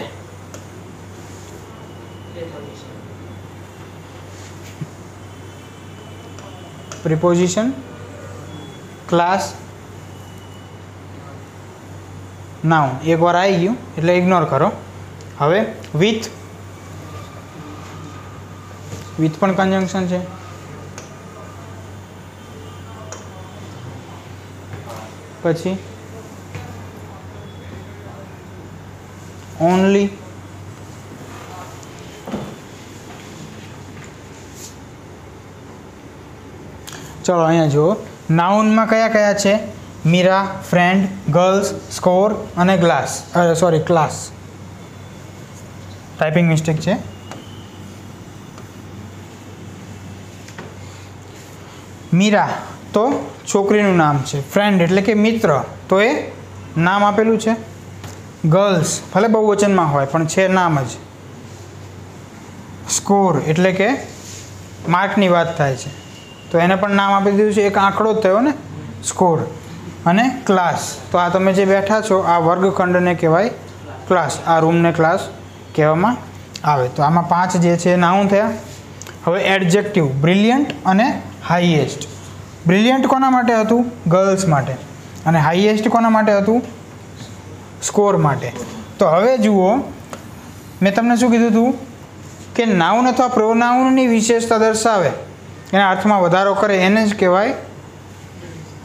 Preposition, class, noun. એકવાર આવી ગયું એટલે ઇગ્નોર કરો. હવે વિથ પણ કન્જંક્શન છે. પછી ઓનલી, ચલો અહીંયા જુઓ. નાઉનમાં કયા કયા છે? મીરા, ફ્રેન્ડ, ગર્લ્સ, સ્કોર અને glass, sorry class. Typing mistake છે. મીરા તો છોકરીનું નામ છે. ફ્રેન્ડ એટલે કે મિત્ર, તો એ નામ આપેલું છે. ગર્લ્સ ભલે બહુવચનમાં હોય પણ છે નામ જ. સ્કોર એટલે કે માર્કની વાત થાય છે, તો એને પણ નામ આપી દીધું છે. એક આંકડો જ થયો ને સ્કોર. અને ક્લાસ તો આ તમે જે બેઠા છો આ વર્ગખંડને કહેવાય ક્લાસ. આ રૂમને ક્લાસ કહેવામાં આવે. તો આમાં 5 જે છે નાઉન થયા. હવે એડજેક્ટિવ, બ્રિલિયન્ટ અને હાઈએસ્ટ. બ્રિલિયન્ટ કોના માટે હતું? ગર્લ્સ માટે. અને હાઈએસ્ટ કોના માટે હતું? સ્કોર માટે. તો હવે જુઓ, મેં તમને શું કીધું હતું કે નાઉન અથવા પ્રોનાઉનની વિશેષતા દર્શાવે, એના અર્થમાં વધારો કરે, એને જ કહેવાય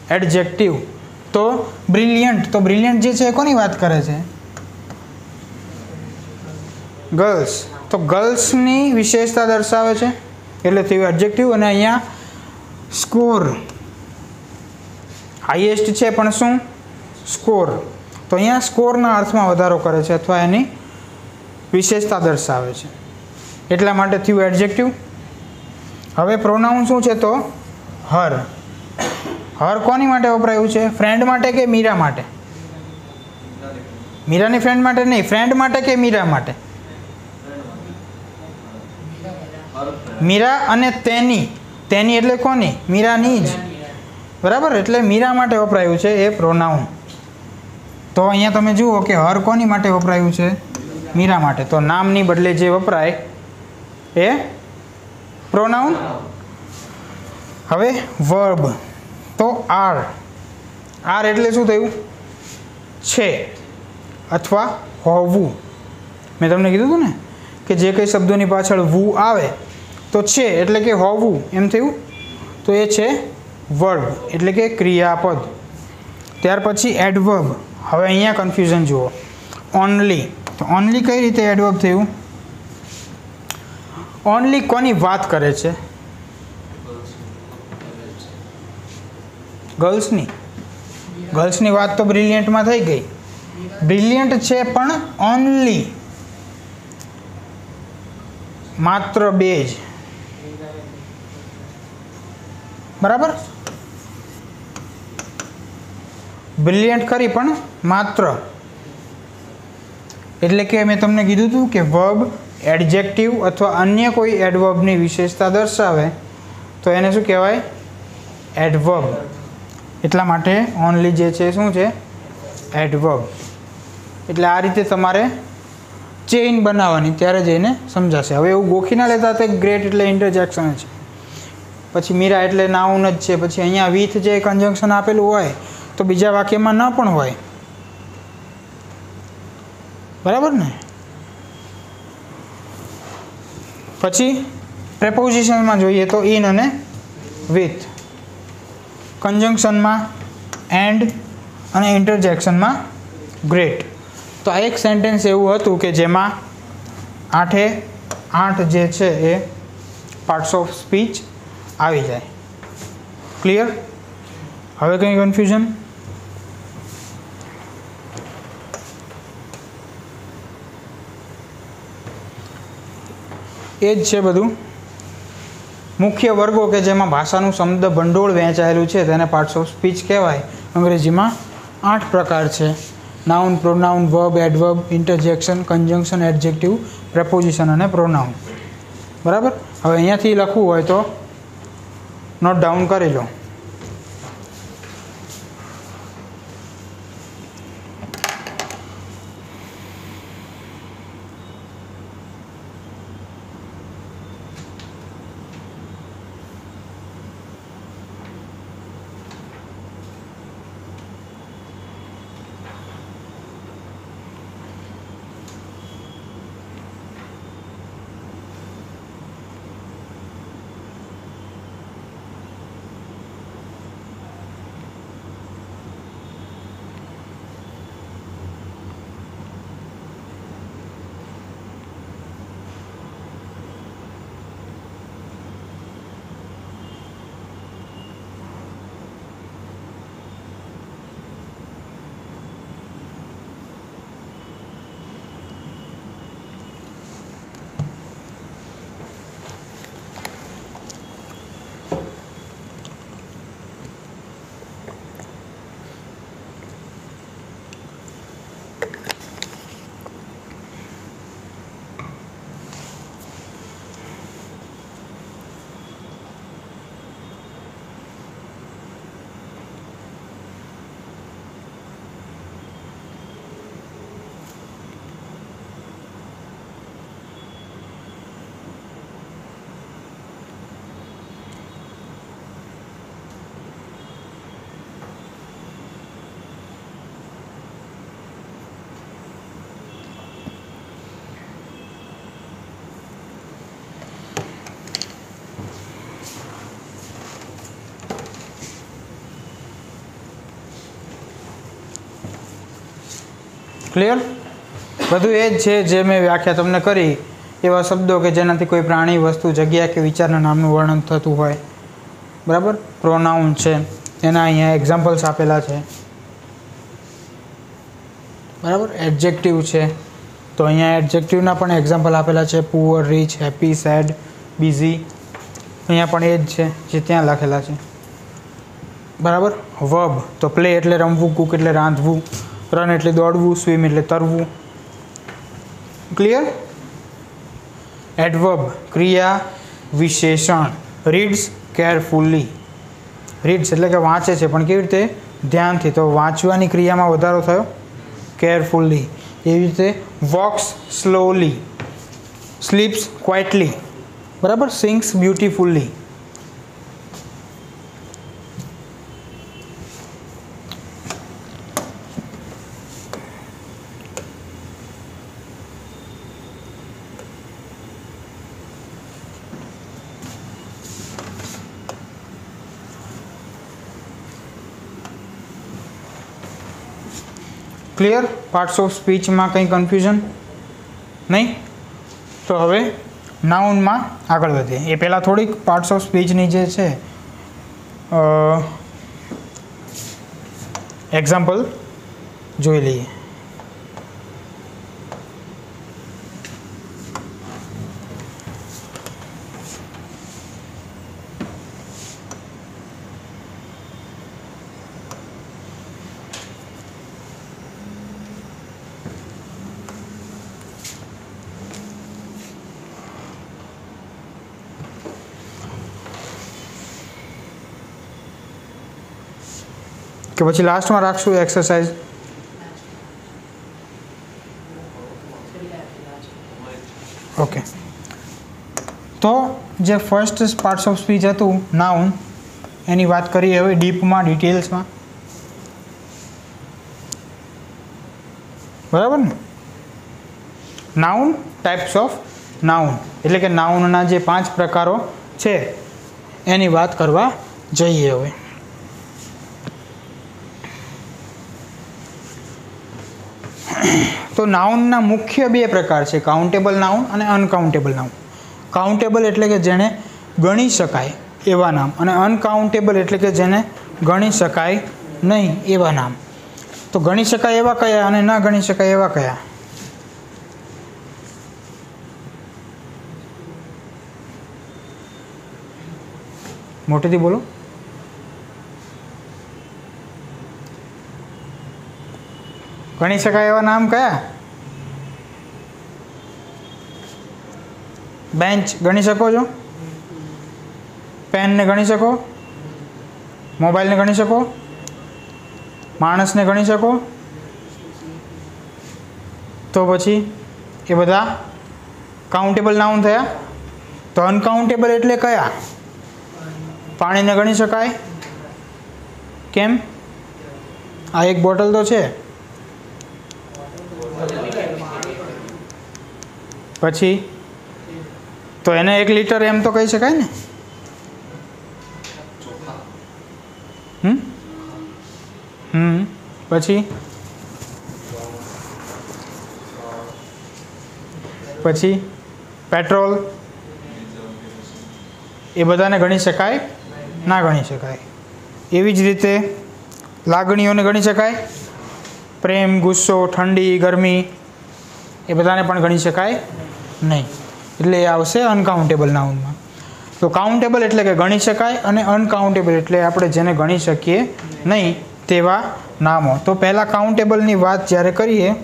એડજેક્ટિવ. તો બ્રિલિયન્ટ, તો બ્રિલિયન્ટ જે છે એ કોની વાત કરે છે? ગર્લ્સ. તો ગર્લ્સની વિશેષતા દર્શાવે છે એટલે થયું એડજેક્ટિવ. અને અહીંયા સ્કોર હાઈએસ્ટ છે પણ શું? સ્કોર. તો અહીંયા સ્કોરના અર્થમાં વધારો કરે છે અથવા એની વિશેષતા દર્શાવે છે, એટલા માટે થયું એડજેક્ટિવ. હવે પ્રોનાઉન શું છે? તો હર. હર કોની માટે વપરાયું છે? ફ્રેન્ડ માટે કે મીરા માટે? મીરાની ફ્રેન્ડ માટે નહીં, ફ્રેન્ડ માટે કે મીરા માટે? મીરા અને તેની. તેની એટલે કોની? મીરાની જ, બરાબર. એટલે મીરા માટે વપરાયું છે એ પ્રોનાઉન. તો અહીંયા તમે જુઓ કે હર કોની માટે વપરાયું છે? મીરા માટે. તો નામની બદલે જે વપરાય એ પ્રોનાઉન. હવે વર્બ તો આર. આર એટલે શું થયું? છે અથવા હોવું. મેં તમને કીધું હતું ને કે જે કંઈ શબ્દોની પાછળ વુ આવે તો છે એટલે કે હોવું એમ થયું. તો એ છે વર્બ એટલે કે ક્રિયાપદ. ત્યાર પછી એડવર્બ. હવે અહીંયા કન્ફ્યુઝન જુઓ. ઓનલી. તો ઓનલી કઈ રીતે એડવર્બ થયું? ઓનલી કોની વાત કરે છે? ગર્લ્સની. ગર્લ્સની વાત તો બ્રિલિયન્ટમાં થઈ ગઈ. બ્રિલિયન્ટ છે પણ ઓનલી, માત્ર 2 જ, બરાબર. બ્રિલિયન્ટ ખરી પણ માત્ર. એટલે કે મેં તમને કીધું હતું કે વર્બ, એડજેક્ટિવ અથવા અન્ય કોઈ એડવર્બની વિશેષતા દર્શાવે તો એને શું કહેવાય? એડવર્બ, એટલા માટે ઓનલી જે છે શું છે? એડવર્બ. એટલે આ રીતે તમારે ચેઇન બનાવવાની, ત્યારે જઈને સમજાશે. હવે એવું ગોખી ના લેતા તે ગ્રેટ એટલે ઇન્ટરજેક્શન છે, પછી મીરા એટલે નાઉન જ છે, પછી અહીંયા વિથ જે કન્જંક્શન આપેલું હોય તો બીજા વાક્યમાં ન પણ હોય. બરાબર ને? પછી પ્રેપોઝિશનમાં જોઈએ તો ઇન અને વિથ, કન્જંક્શનમાં એન્ડ અને ઇન્ટરજેક્શનમાં ગ્રેટ. તો આ એક સેન્ટેન્સ એવું હતું કે જેમાં 8 જે છે એ પાર્ટ્સ ઓફ સ્પીચ આવી જાય. ક્લિયર? હવે કંઈ કન્ફ્યુઝન? એ જ છે બધું. મુખ્ય વર્ગો કે જેમાં ભાષાનું શબ્દ ભંડોળ વહેંચાયેલું છે તેને પાર્ટ્સ ઓફ સ્પીચ કહેવાય. અંગ્રેજીમાં 8 પ્રકાર છે: noun, pronoun, verb, adverb, interjection, conjunction, adjective, preposition અને પ્રોનાઉન. બરાબર? હવે અહીંયાથી લખવું હોય તો નોટ ડાઉન કરી લો. ક્લિયર? બધું એ જ છે જે મેં વ્યાખ્યા તમને કરી. એવા શબ્દો કે જેનાથી કોઈ પ્રાણી, વસ્તુ, જગ્યા કે વિચારના નામનું વર્ણન થતું હોય. બરાબર? પ્રોનાઉન છે, એના અહીંયા એક્ઝામ્પલ્સ આપેલા છે. બરાબર? એડજેક્ટિવ છે, તો અહીંયા એડજેક્ટિવના પણ એક્ઝામ્પલ આપેલા છે: poor, rich, happy, sad, busy. અહીંયા પણ એ જ છે જે ત્યાં લખેલા છે. બરાબર? વર્બ તો પ્લે એટલે રમવું, કુક એટલે રાંધવું, રન એટલે દોડવું, સ્વિમ એટલે તરવું. ક્લિયર? એડવર્બ ક્રિયા વિશેષણ. રીડ્સ કેરફુલી, રીડ્સ એટલે કે વાંચે છે, પણ કેવી રીતે? ધ્યાનથી. તો વાંચવાની ક્રિયામાં વધારો થયો, કેરફુલી. એવી રીતે વોક્સ સ્લોલી, સ્લીપ્સ ક્વાઇટલી. બરાબર? સિંગ્સ બ્યુટીફુલ્લી. ક્લિયર? પાર્ટ્સ ઓફ સ્પીચમાં કંઈ કન્ફ્યુઝન નહીં? તો હવે નાઉનમાં આગળ વધીએ. એ પહેલાં થોડીક પાર્ટ્સ ઓફ સ્પીચની જે છે એક્ઝામ્પલ જોઈ લઈએ. કે પછી લાસ્ટમાં રાખશું એક્સરસાઇઝ? ઓકે, તો જે ફર્સ્ટ પાર્ટ્સ ઓફ સ્પીચ હતું નાઉન, એની વાત કરીએ હવે ડીપમાં, ડિટેલ્સમાં. બરાબર ને? નાઉન, ટાઈપ્સ ઓફ નાઉન, એટલે કે નાઉનના જે 5 પ્રકારો છે એની વાત કરવા જઈએ હવે. તો નાઉનના મુખ્ય 2 પ્રકાર છે, કાઉન્ટેબલ નાઉન અને અનકાઉન્ટેબલ નાઉન. કાઉન્ટેબલ એટલે કે જેને ગણી શકાય એવા નામ, અને અનકાઉન્ટેબલ એટલે કે જેને ગણી શકાય નહીં એવા નામ. તો ગણી શકાય એવા કયા અને ન ગણી શકાય એવા કયા? મોટેથી બોલો. ગણી શકાય એવા નામ કયા? બેન્ચ ગણી શકો છો? પેનને ગણી શકો? મોબાઈલને ગણી શકો? માણસને ગણી શકો? તો પછી એ બધા કાઉન્ટેબલ નાઉન થયા. તો અનકાઉન્ટેબલ એટલે કયા? પાણીને ગણી શકાય? કેમ? આ એક બોટલ તો છે. પછી તો એને 1 લીટર એમ તો કહી શકાય ને? પછી પેટ્રોલ, એ બધાને ગણી શકાય? ના ગણી શકાય. એવી જ રીતે લાગણીઓને ગણી શકાય? પ્રેમ, ગુસ્સો, ઠંડી, ગરમી, એ બધાને પણ ગણી શકાય નહીં. એટલે એ આવશે અનકાઉન્ટેબલ નાઉનમાં. તો કાઉન્ટેબલ એટલે કે ગણી શકાય, અને અનકાઉન્ટેબલ એટલે આપણે જેને ગણી શકીએ નહીં તેવા નામો. તો પહેલાં કાઉન્ટેબલની વાત જ્યારે કરીએ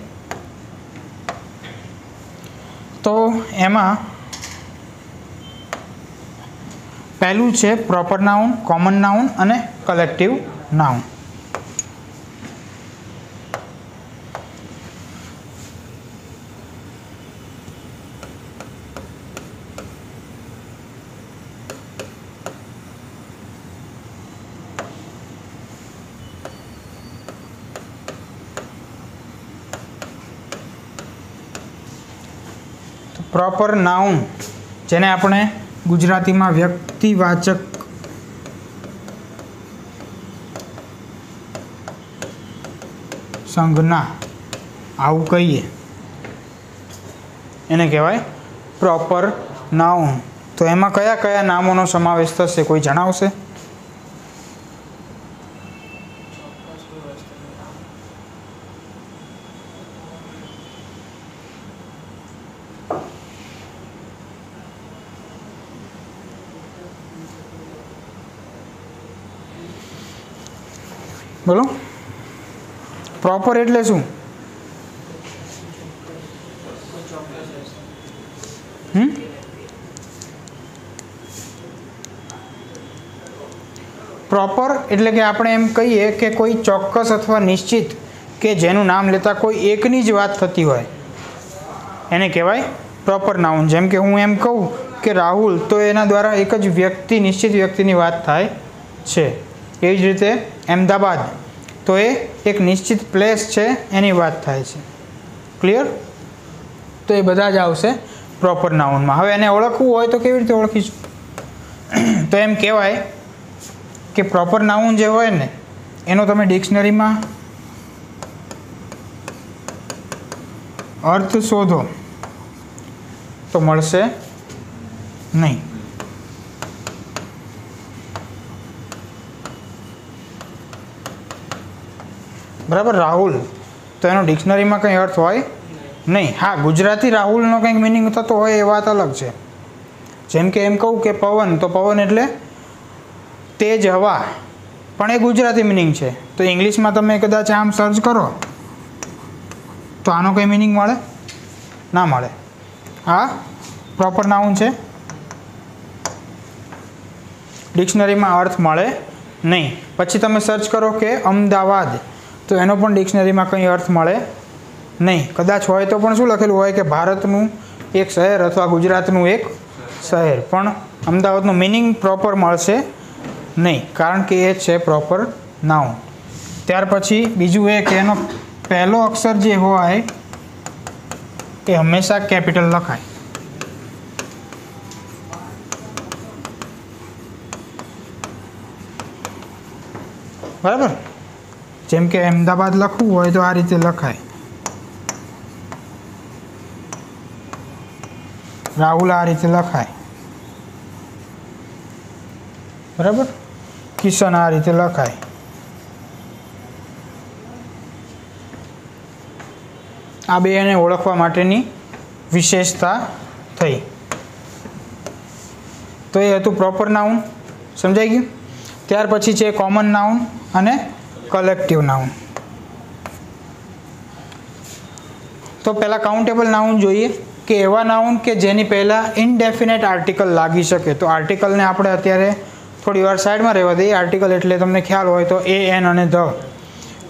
તો એમાં પહેલું છે પ્રોપર નાઉન, કોમન નાઉન અને કલેક્ટિવ નાઉન. પ્રોપર નાઉન જેને આપણે ગુજરાતીમાં વ્યક્તિવાચક સંજ્ઞા આવું કહીએ, એને કહેવાય પ્રોપર નાઉન. તો એમાં કયા કયા નામોનો સમાવેશ થશે, કોઈ જણાવશે? બોલો. પ્રોપર એટલે શું? પ્રોપર એટલે કે આપણે એમ કહીએ કે કોઈ ચોક્કસ અથવા નિશ્ચિત કે જેનું નામ લેતા કોઈ એકની જ વાત થતી હોય એને કહેવાય પ્રોપર નાઉન. જેમ કે હું એમ કહું કે રાહુલ, તો એના દ્વારા એક જ વ્યક્તિ, નિશ્ચિત વ્યક્તિની વાત થાય છે. એવી જ રીતે અમદાવાદ, તો એ એક નિશ્ચિત પ્લેસ છે એની વાત થાય છે. ક્લિયર? તો એ બધા જ આવશે પ્રોપર નાઉનમાં. હવે એને ઓળખવું હોય તો કેવી રીતે ઓળખીશું? તો એમ કહેવાય કે પ્રોપર નાઉન જે હોય ને એનો તમે ડિક્શનરીમાં અર્થ શોધો તો મળશે નહીં. બરાબર? રાહુલ, તો એનો ડિક્શનરીમાં કંઈ અર્થ હોય નહીં. હા, ગુજરાતી રાહુલનો કંઈક મિનિંગ થતો હોય એ વાત અલગ છે. જેમ કે એમ કહું કે પવન, તો પવન એટલે તેજ હવા, પણ એ ગુજરાતી મિનિંગ છે. તો ઇંગ્લિશમાં તમે કદાચ આમ સર્ચ કરો તો આનો કંઈ મિનિંગ મળે? ના મળે. આ પ્રોપર નાઉન છે, ડિક્શનરીમાં અર્થ મળે नहीं। पछी तमे सर्च करो कि अमदावाद, तो एनो पण डिक्शनरी में कई अर्थ मळे नहीं। कदाच होय तो पण शुं लखेलुं होय कि भारतनुं एक शहर अथवा गुजरातनुं एक शहर, पण अमदावादनुं मीनिंग प्रॉपर मळशे नहीं, कारण के ए छे प्रॉपर नाउन। त्यार पछी बीजुं ए कि एनो पहलो अक्षर जे होय ए हमेशा कैपिटल लखाय। बराबर, जेम के अहमदाबाद लखવું હોય तो आ रीते लखाय, राहुल आ रीते लखाय। बराबर, किशन आ रीते लखाय। आ बे ने ओळखवा माटेनी विशेषता थई। तो ये हतुं प्रॉपर नाउन, समझाई गयुं। त्यार पछी छे कॉमन नाउन अने कलेक्टिव नाउन। तो पहला काउंटेबल नाउन जोईए कि एवा नाउन के जेनी पहला इनडेफिनेट आर्टिकल लागी शके। तो आर्टिकल ने आपणे अत्यारे थोड़ी वार साइड में रहेवा दईए। आर्टिकल एटले तमने ख्याल होय तो ए एन अने ध,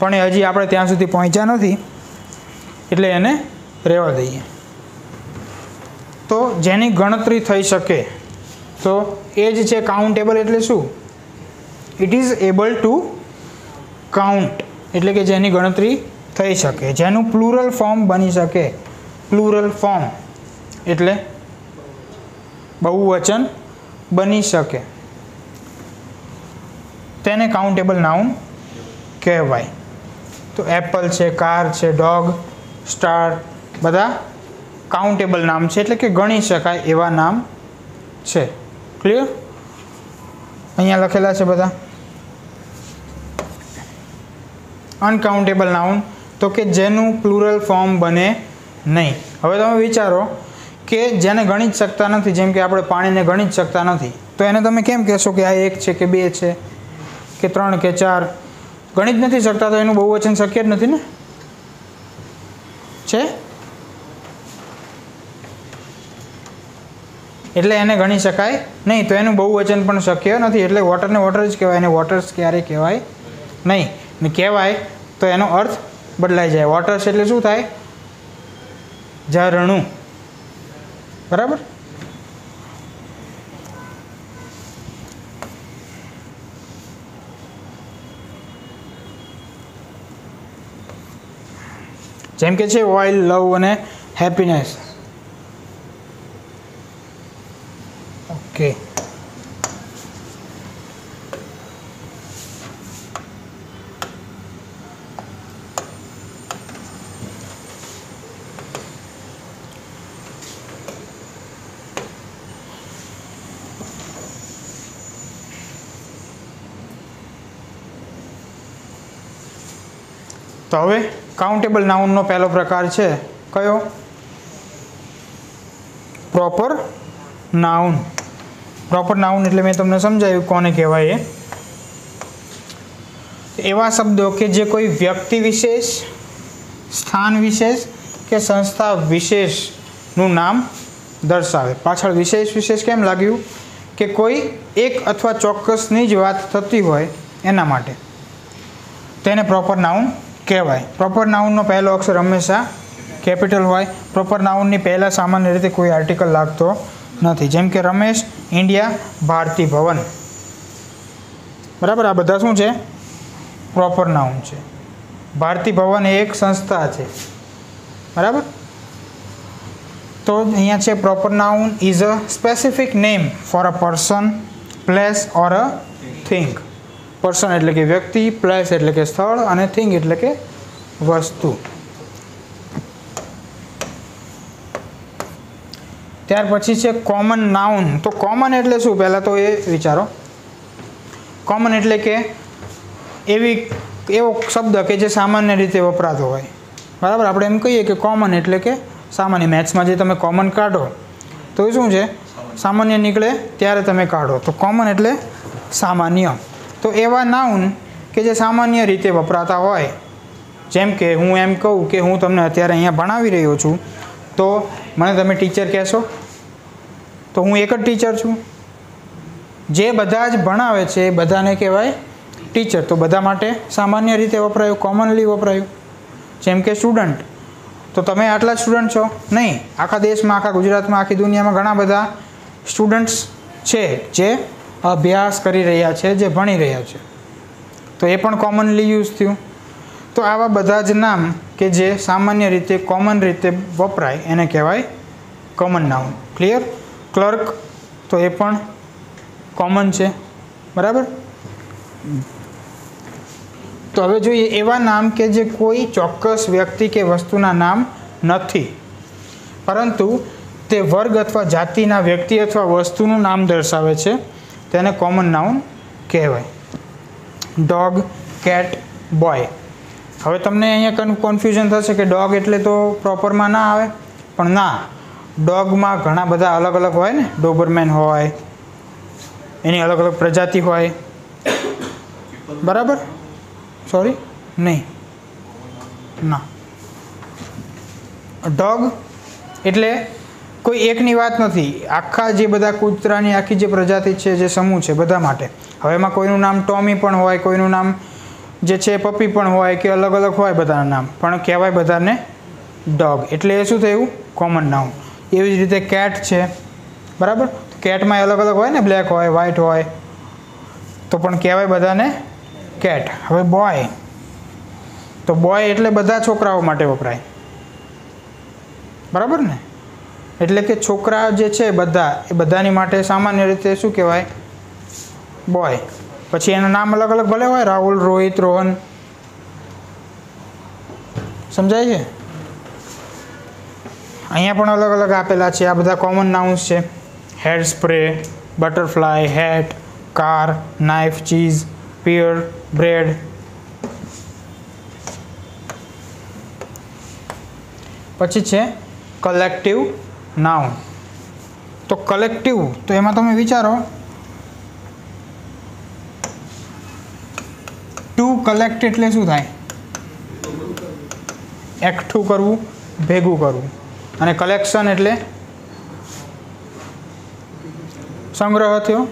पण हजी आपणे त्यां सुधी पहोंच्या नथी एटले एने रहेवा दईए। तो जेनी गणतरी थई शके तो ए ज छे काउंटेबल, एटले शुं? It is able to count, एटले कि जेनी गणतरी थई शके, जेनुं प्लूरल फॉर्म बनी शके। प्लूरल फॉर्म एटले बहुवचन बनी शके, तेने काउंटेबल नाउन कहेवाय। तो एप्पल छे, कार छे, डॉग, स्टार बधा काउंटेबल नाम छे, एटले कि गणी शकाय एवा नाम छे। क्लियर? अहींया लखेला छे बधा। अनकाउंटेबल नाउन तो कि जेनुं प्लूरल फॉर्म बने नहीं। हवे तमे विचारो कि जेने गणी ज शकता नथी, जेम के आपणे पाणीने गणी ज शकता नथी, तो एने तमे केम कहेशो कि आ एक छे कि बे छे कि त्रण कि चार? गणी ज नथी शकता तो एनुं बहुवचन शक्य ज नथी ने, छे? एटले एने गणी शकाय नहीं, तो एनुं बहुवचन पण शक्य नथी। एटले वोटरने वोटर ज कहेवाय, एने वोटर्स क्यारे कहेवाय नहीं। ने कहेवाय तो एनो अर्थ बदलाई जाए। वोटर्स एटले शुं थाय? झरणुं। बराबर। जेम के छे ऑइल, लव अने हैप्पीनेस। ओके, तो हवे काउंटेबल नाउन नो पहलो प्रकार छे कयो? Proper noun. प्रॉपर नाउन एटले मैं तमने समझाव्युं कोने कहेवाय। एवा शब्दों के जे कोई व्यक्ति विशेष, स्थान विशेष के संस्था विशेष नु नाम दर्शावे। पाछळ विशेष विशेष केम लाग्युं? कि कोई एक अथवा चोक्कसनी ज वात थती होय एना माटे तेने प्रॉपर नाउन कहेवाय। प्रॉपर नाउन नो पहलो अक्षर हमेशा कैपिटल होय। प्रॉपर नाउन नी पहला सामान्य रीते कोई आर्टिकल लागतो नथी, जेम के रमेश, इंडिया, भारती भवन। बराबर, आ बधा शुं छे? प्रॉपर नाउन छे। भारती भवन एक संस्था छे। बराबर। तो अहींया छे proper noun is a specific name for a person, place और अ थिंग। पर्सन एटले के व्यक्ति, प्लेस एटले के स्थल अने थिंग एटले के वस्तु। त्यार पछी छे कॉमन नाउन। तो कॉमन एटले शुं? पहला तो ए विचारो। कॉमन एटले के एवो शब्द के जे सामान्य रीते वपरातो होय। बराबर, आपणे एम कहीए कि कॉमन एटले के सामान्य। मैथ्स में जे तमे कॉमन काढो तो शुं छे? सामान्य निकळे त्यारे तमे काढो। तो कॉमन एटले सामान्य। तो एवा नाउन के जे सामान्य रीते वपराता होय, जेम के हूँ एम कहूँ कि हूँ तमने अत्यारे अहींया भणावी रह्यो छुं, तो मने तमे टीचर कहेशो, तो हूँ एक ज टीचर छुं। जे बधा ज भणावे छे बधाने कहेवाय ટીચર, તો બધા માટે સામાન્ય રીતે વપરાયું, કોમનલી વપરાયું. જેમ કે સ્ટુડન્ટ, તો તમે આટલા સ્ટુડન્ટ છો નહીં, આખા દેશમાં, આખા ગુજરાતમાં, આખી દુનિયામાં ઘણા બધા સ્ટુડન્ટ્સ છે જે અભ્યાસ કરી રહ્યા છે, જે ભણી રહ્યા છે, તો એ પણ કોમનલી યુઝ થયું. તો આવા બધા જ નામ કે જે સામાન્ય રીતે કોમન રીતે વપરાય એને કહેવાય કોમન નાઉન. ક્લિયર? ક્લર્ક, તો એ પણ કોમન છે, બરાબર. તો હવે જોઈએ એવા નામ કે જે કોઈ ચોક્કસ વ્યક્તિ કે વસ્તુના નામ નથી, પરંતુ તે વર્ગ અથવા જાતિના વ્યક્તિ અથવા વસ્તુનું નામ દર્શાવે છે, તેને કોમન નાઉન કહેવાય. Dog, cat, boy. હવે તમને અહીંયા કન્ફ્યુઝન થશે કે ડોગ એટલે તો પ્રોપરમાં ના આવે, પણ ના, ડોગમાં ઘણા બધા અલગ અલગ હોય ને, ડોબરમેન હોય, એની અલગ અલગ પ્રજાતિ હોય, બરાબર. સોરી, નહીં, ના, ડોગ એટલે કોઈ એકની વાત નથી, આખા જે બધા કૂતરાની આખી જે પ્રજાતિ છે, જે સમૂહ છે, બધા માટે. હવે એમાં કોઈનું નામ ટોમી પણ હોય, કોઈનું નામ જે છે પપ્પી પણ હોય, કે અલગ અલગ હોય બધાના નામ, પણ કહેવાય બધાને ડોગ. એટલે એ શું થયું? Common noun. એવી જ રીતે કેટ છે, બરાબર. કેટમાં અલગ અલગ હોય ને, બ્લેક હોય, વ્હાઇટ હોય, તો પણ કહેવાય બધાને કેટ. હવે બોય, તો બોય એટલે બધા છોકરાઓ માટે વપરાય, બરાબર ને. એટલે કે છોકરા જે છે બધા, એ બધાની માટે સામાન્ય રીતે શું કહેવાય? બોય. પછી એનું નામ અલગ અલગ ભલે હોય, રાહુલ, રોહિત, રોહન, સમજાય છે? અહીંયા પણ અલગ અલગ આપેલા છે, આ બધા કોમન નાઉન્સ છે. Hair spray, butterfly, hat, car, knife, cheese, pear, bread. પછી છે કલેક્ટિવ નાઉન. તો કલેક્ટિવ, તો એમાં તમે વિચારો, ટુ કલેક્ટ એટલે શું થાય? એકઠું કરવું, ભેગું કરવું. અને કલેક્શન એટલે સંગ્રહ થયો,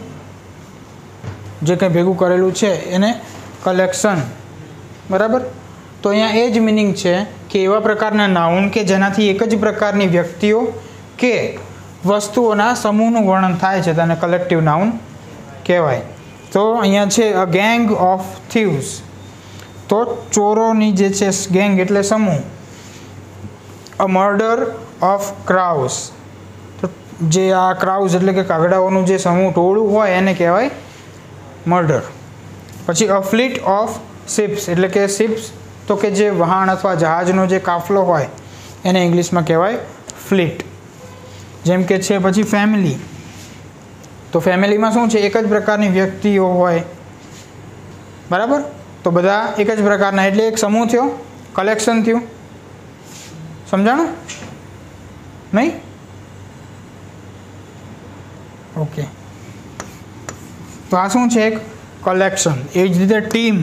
જે કંઈ ભેગું કરેલું છે એને કલેક્શન, બરાબર. તો અહીંયા એ જ મિનિંગ છે કે એવા પ્રકારના નાઉન કે જેનાથી એક જ પ્રકારની વ્યક્તિઓ કે વસ્તુઓના સમૂહનું વર્ણન થાય છે, તેને કલેક્ટિવ નાઉન કહેવાય. તો અહીંયા છે અ ગેંગ ઓફ થીવ્સ, તો ચોરોની જે છે ગેંગ એટલે સમૂહ. અ મર્ડર ઓફ ક્રાઉસ, તો જે આ ક્રાઉસ એટલે કે કાગડાઓનું જે સમૂહ ટોળું હોય એને કહેવાય મર્ડર. પછી અ ફ્લીટ ઓફ શિપ્સ, એટલે કે શિપ્સ તો કે જે વહાણ અથવા જહાજનો જે કાફલો હોય એને ઇંગ્લિશમાં કહેવાય ફ્લીટ. જેમ કે છે પછી ફેમિલી, તો ફેમિલીમાં શું છે? એક જ પ્રકારની વ્યક્તિઓ હોય, બરાબર. તો બધા એક જ પ્રકારના, એટલે એક સમૂહ થયો, કલેક્શન થયું. સમજાણું? નહીં? ઓકે. તો આ શું છે? એક કલેક્શન. એ જ રીતે ટીમ,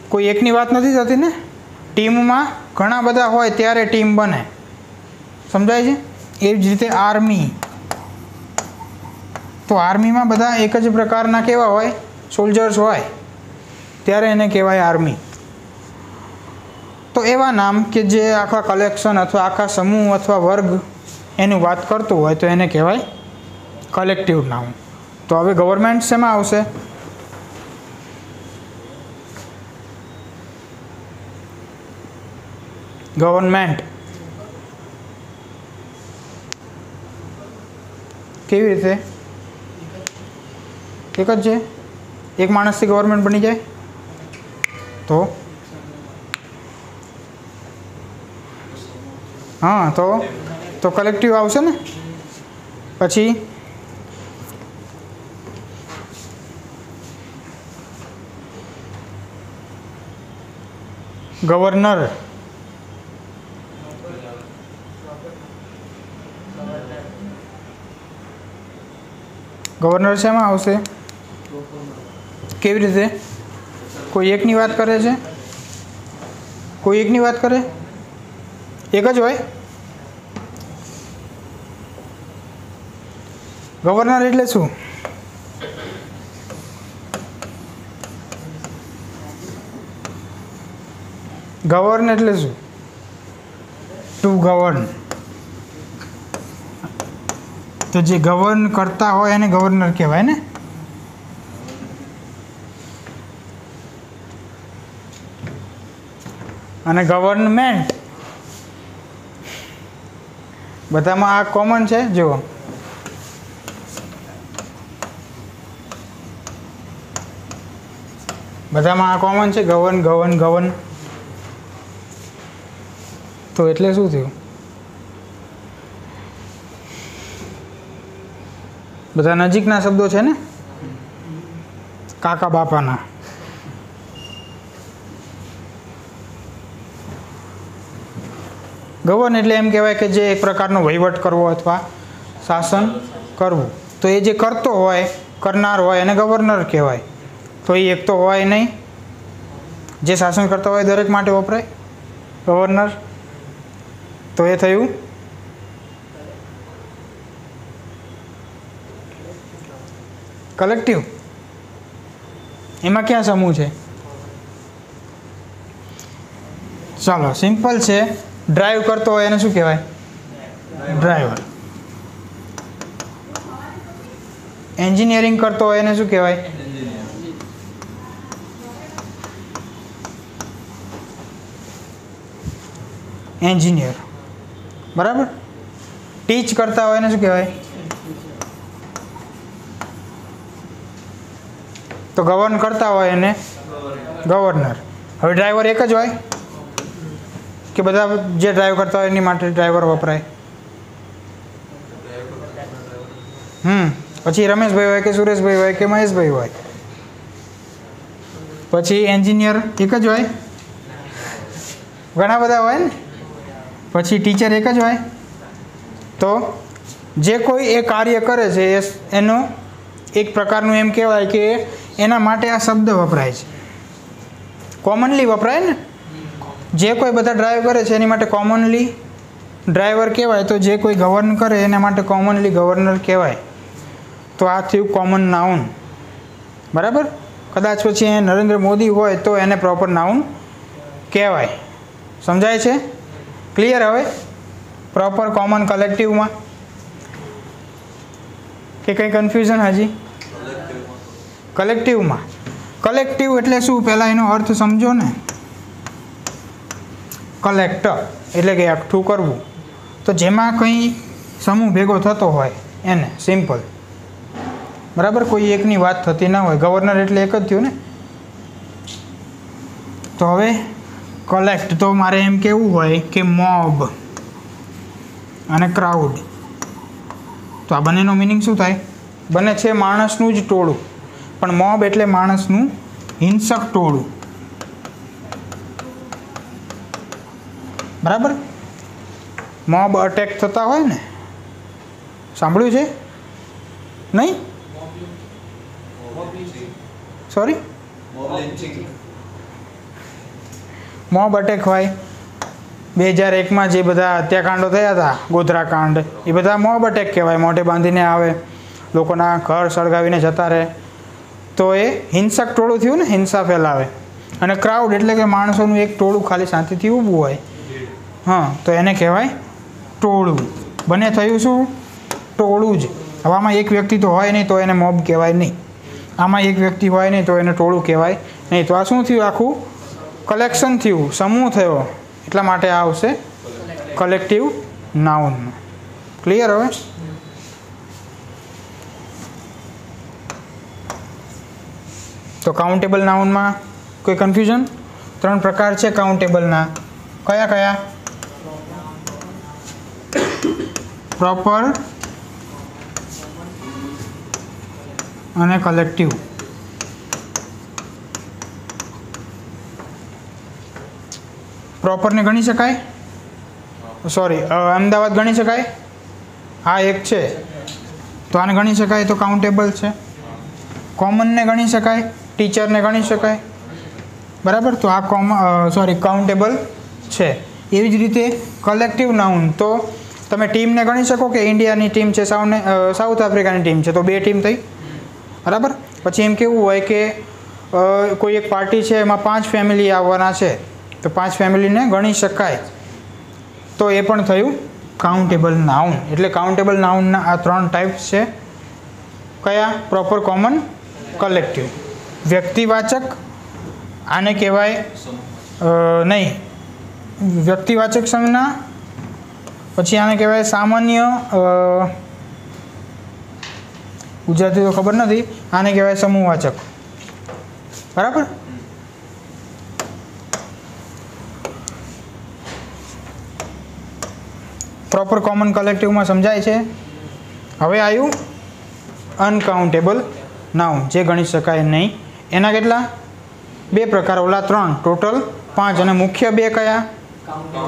કોઈ એકની વાત નથી થતી ને, ટીમમાં ઘણા બધા હોય ત્યારે ટીમ બને, સમજાય છે? એ જ રીતે આર્મી, તો આર્મીમાં બધા એક જ પ્રકારના કેવા હોય? સોલ્જર્સ હોય, ત્યારે એને કહેવાય આર્મી. તો એવા નામ કે જે આખા કલેક્શન અથવા આખા સમૂહ અથવા વર્ગ એની વાત કરતું હોય તો એને કહેવાય કલેક્ટિવ નાઉન. તો હવે ગવર્મેન્ટ શેમાં આવશે? ગવર્મેન્ટ કેવી રીતે? એક જ છે, એક માણસથી ગવર્મેન્ટ બની જાય તો તો કલેક્ટિવ આવશે ને. પછી ગવર્નર, ગવર્નર શેમાં આવશે? કેવી રીતે? કોઈ એકની વાત કરે છે? કોઈ એકની વાત કરે? એક જ હોય? ગવર્નર એટલે શું? ગવર્ન એટલે શું? To govern. તો જે ગવર્ન કરતા હોય એને ગવર્નર કહેવાય ને. અને ગવર્નમેન્ટ બધામાં આ કોમન છે. જુઓ, બધામાં આ કોમન છે, ગવર્ન ગવર્ન ગવર્ન. તો એટલે શું થયું? બધા નજીકના શબ્દો છે ને, કાકા બાપાના. ગવર્ન એટલે એમ કહેવાય કે જે એક પ્રકારનો વહીવટ કરવો અથવા શાસન કરવું. તો એ જે કરતો હોય, કરનાર હોય એને ગવર્નર કહેવાય. તો એ એક તો હોય નહીં, જે શાસન કરતા હોય દરેક માટે વપરાય ગવર્નર. તો એ થયું કલેક્ટિવ. એમાં ક્યાં સમૂહ છે? ચાલો સિમ્પલ છે. ડ્રાઈવ કરતો હોય એને શું કહેવાય? ડ્રાઈવર. એન્જિનિયરિંગ કરતો હોય એને શું કહેવાય? એન્જિનિયર. બરાબર. ટીચ કરતા હોય એને શું કહેવાય? તો ગવર્ન કરતા હોય એને ગવર્નર. હવે ડ્રાઈવર એક જ હોય કે બધા જે ડ્રાઈવ કરતા હોય એની માટે ડ્રાઈવર વપરાય? પછી રમેશભાઈ હોય કે સુરેશભાઈ હોય કે મહેશભાઈ હોય. પછી એન્જિનિયર એક જ હોય? ઘણા બધા હોય ને. પછી ટીચર એક જ હોય. તો જે કોઈ એ કાર્ય કરે છે એનો એક પ્રકારનું એમ કહેવાય કે એના માટે આ શબ્દ વપરાય છે, કોમનલી વપરાય ને. જે કોઈ બધા ડ્રાઈવ કરે છે એની માટે કોમનલી ડ્રાઈવર કહેવાય. તો જે કોઈ ગવર્ન કરે એના માટે કોમનલી ગવર્નર કહેવાય. તો આ થયું કોમન નાઉન. બરાબર. કદાચ પછી એ નરેન્દ્ર મોદી હોય તો એને પ્રોપર નાઉન કહેવાય. સમજાય છે? ક્લિયર? હવે પ્રોપર કોમન કલેક્ટિવમાં કે કંઈ કન્ફ્યુઝન હજી? કલેક્ટિવમાં. કલેક્ટિવ એટલે શું? પહેલાં એનો અર્થ સમજો ને. કલેક્ટ એટલે કે એકઠું કરવું. તો જેમાં કંઈ સમૂહ ભેગો થતો હોય એને સિમ્પલ. બરાબર. કોઈ એકની વાત થતી ના હોય. ગવર્નર એટલે એક જ થયું ને. તો હવે કલેક્ટ તો મારે એમ કહેવું હોય કે મોબ અને ક્રાઉડ. તો આ બંનેનો મિનિંગ શું થાય? બંને છે માણસનું જ ટોળું, પણ મોબ એટલે માણસનું હિંસક ટોળું. બરાબર. મોબ અટેક થતા હોય ને, સાંભળ્યું છે? નહીં? સોરી, મોબ અટેક હોય. 2001માં જે બધા હત્યાકાંડો થયા હતા, ગોધરા કાંડ, એ બધા મોબ અટેક કહેવાય. મોઢે બાંધીને આવે, લોકોના ઘર સળગાવીને જતા રહે. તો એ હિંસક ટોળું થયું ને, હિંસા ફેલાવે. અને ક્રાઉડ એટલે કે માણસોનું એક ટોળું ખાલી શાંતિથી ઊભું હોય. હા, તો એને કહેવાય ટોળું. બંને થયું શું? ટોળું જ. હવે આમાં એક વ્યક્તિ તો હોય નહીં તો એને મોબ કહેવાય નહીં. આમાં એક વ્યક્તિ હોય નહીં તો એને ટોળું કહેવાય નહીં. તો આ શું થયું? આખું કલેક્શન થયું, સમૂહ થયો. એટલા માટે આ આવશે કલેક્ટિવ નાઉન. ક્લિયર? હવે તો કાઉન્ટેબલ નાઉનમાં કોઈ કન્ફ્યુઝન? 3 પ્રકાર છે કાઉન્ટેબલના. કયા કયા? પ્રોપર અને કલેક્ટિવ. પ્રોપરને ગણી શકાય? સોરી, અમદાવાદ ગણી શકાય? હા, એક છે તો આને ગણી શકાય, તો કાઉન્ટેબલ છે. કોમનને ગણી શકાય, ટીચરને ગણી શકાય. બરાબર. તો આ કાઉન્ટેબલ છે. એવી જ રીતે કલેક્ટિવ નાઉન તો તમે ટીમને ગણી શકો કે ઇન્ડિયાની ટીમ છે, સાઉથ આફ્રિકાની ટીમ છે, તો 2 ટીમ થઈ. બરાબર. પછી એમ કેવું હોય કે કોઈ એક પાર્ટી છે, એમાં 5 ફેમિલી આવવાના છે, तो 5 ફેમિલીને ગણી શકાય. તો એ પણ થયું કાઉન્ટેબલ નાઉન. એટલે કાઉન્ટેબલ નાઉનના આ 3 ટાઈપ્સ છે. કયા? Proper, common, collective. વ્યક્તિવાચક આને કહેવાય નહીં, વ્યક્તિવાચક સંજ્ઞા. પછી આને કહેવાય સામાન્ય, ગુજરાતી તો ખબર નથી, આને કહેવાય સમૂહવાચક. બરાબર. પ્રોપર, કોમન, કલેક્ટિવમાં સમજાય છે. હવે આવ્યું અનકાઉન્ટેબલ નાઉન, જે ગણી શકાય નહીં. એના કેટલા? 2 પ્રકાર, ઓલા 3, ટોટલ 5. અને મુખ્ય 2 કયા?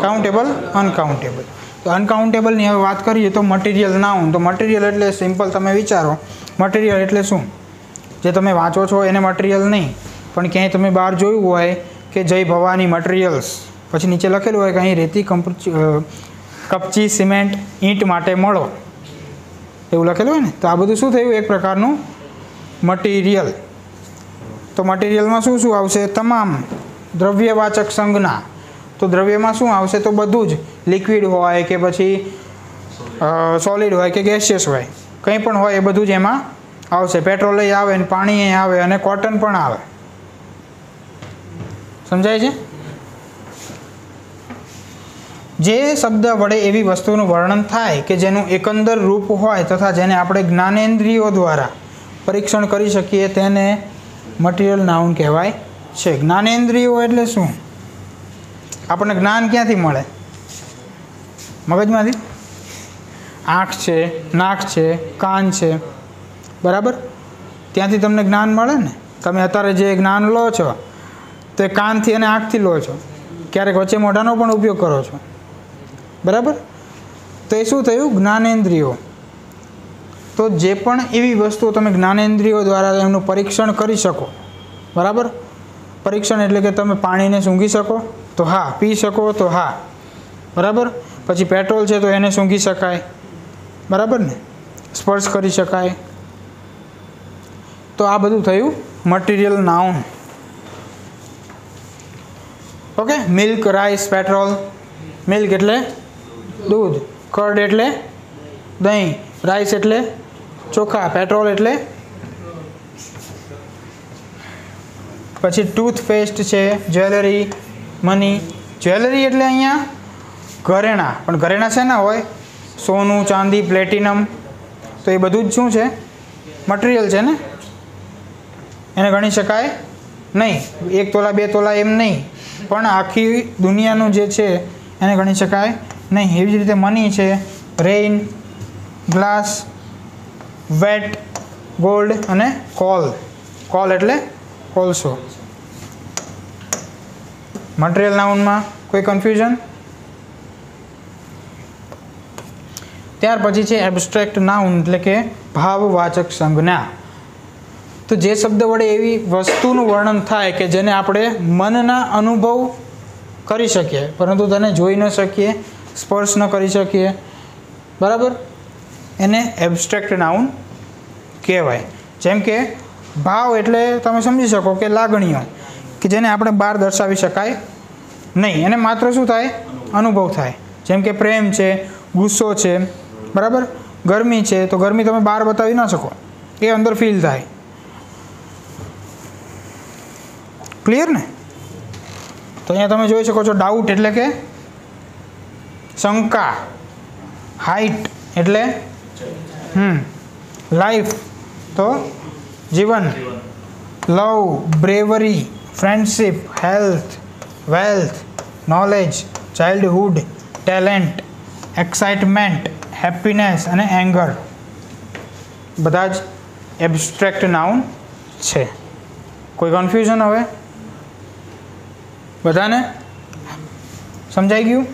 Countable, uncountable. તો અનકાઉન્ટેબલની હવે વાત કરીએ તો મટીરિયલ નાઉન. તો મટીરિયલ એટલે સિમ્પલ તમે વિચારો, મટીરિયલ એટલે શું? જે તમે વાંચો છો એને મટીરિયલ નહીં, પણ ક્યાંય તમે બહાર જોયું હોય કે જય ભવાની મટીરિયલ્સ, પછી નીચે લખેલું હોય કે અહીં રેતી, કપચી, સિમેન્ટ, ઈંટ માટે મળો, એવું લખેલું હોય ને. તો આ બધું શું થયું? એક પ્રકારનું મટીરિયલ. તો મટીરિયલમાં શું શું આવશે? તમામ દ્રવ્યવાચક સંજ્ઞા. તો દ્રવ્યમાં શું આવશે? તો બધું જ, લિક્વિડ હોય કે પછી સોલિડ હોય કે ગેસિયસ હોય, કંઈ પણ હોય એ બધું જ એમાં આવશે. પેટ્રોલ આવે ને પાણી આવે અને કોટન પણ આવે. સમજાય છે? જે શબ્દ વડે એવી વસ્તુનું વર્ણન થાય કે જેનું એકંદર રૂપ હોય તથા જેને આપણે જ્ઞાનેન્દ્રિયો દ્વારા પરીક્ષણ કરી શકીએ તેને મટીરિયલ નાઉન કહેવાય છે. જ્ઞાનેન્દ્રિયો એટલે શું? આપણને જ્ઞાન ક્યાંથી મળે? મગજમાંથી. આંખ છે, નાક છે, કાન છે, બરાબર, ત્યાંથી તમને જ્ઞાન મળે ને. તમે અત્યારે જે જ્ઞાન લો છો તે કાનથી અને આંખથી લો છો, ક્યારેક વચ્ચે મોઢાનો પણ ઉપયોગ કરો છો, બરાબર. તો એ શું થયું? જ્ઞાનેન્દ્રિયો. તો જે પણ એવી વસ્તુઓ તમે જ્ઞાનેન્દ્રિયો દ્વારા એમનું પરીક્ષણ કરી શકો, બરાબર. પરીક્ષણ એટલે કે તમે પાણીને સૂંઘી શકો તો હા, પી શકો તો હા, બરાબર. પછી પેટ્રોલ છે તો એને સૂંઘી શકાય, બરાબર ને, સ્પર્શ કરી શકાય. તો આ બધું થયું material noun. Okay. Milk, rice, petrol. Milk એટલે દૂધ, કર્ડ એટલે દહીં, રાઈસ એટલે ચોખા, પેટ્રોલ એટલે પછી ટૂથપેસ્ટ છે, જ્વેલરી, મની. જ્વેલરી એટલે અહીંયા ઘરેણાં, પણ ઘરેણાં શેના હોય? સોનું, ચાંદી, પ્લેટિનમ. તો એ બધું જ શું છે? મટીરિયલ છે ને. એને ગણી શકાય નહીં. 1 તોલા 2 તોલા એમ નહીં, પણ આખી દુનિયાનું જે છે એને ગણી શકાય નહીં. એવી જ રીતે મની છે, રેઇન, ગ્લાસ, વેટ, ગોલ્ડ અને કોલ. કોલ એટલે કોલસો. મટીરિયલ નાઉનમાં કોઈ કન્ફ્યુઝન? ત્યાર પછી છે એબ્સ્ટ્રેક્ટ નાઉન, એટલે કે ભાવવાચક સંજ્ઞા. તો જે શબ્દ વડે એવી વસ્તુનું વર્ણન થાય કે જેને આપણે મનના અનુભવ કરી શકીએ પરંતુ તેને જોઈ ન શકીએ, સ્પર્શ ન કરી શકીએ, બરાબર, એને એબ્સ્ટ્રેક્ટ નાઉન કહેવાય. જેમ કે ભાવ એટલે તમે સમજી શકો કે લાગણીઓ કે જેને આપણે બહાર દર્શાવી શકાય નહીં, એને માત્ર શું થાય? અનુભવ થાય. જેમ કે પ્રેમ છે, ગુસ્સો છે, બરાબર, ગરમી છે. તો ગરમી તમે બહાર બતાવી ન શકો, એ અંદર ફીલ થાય. ક્લિયર ને? તો અહીંયા તમે જોઈ શકો છો ડાઉટ એટલે કે શંકા, હાઇટ એટલે લાઈફ તો જીવન, love, bravery, friendship, health, wealth, knowledge, childhood, talent, excitement, happiness અને એંગર બધા જ એબ્સ્ટ્રેક્ટ નાઉન છે. કોઈ કન્ફ્યુઝન હવે? બધાને સમજાઈ ગયું?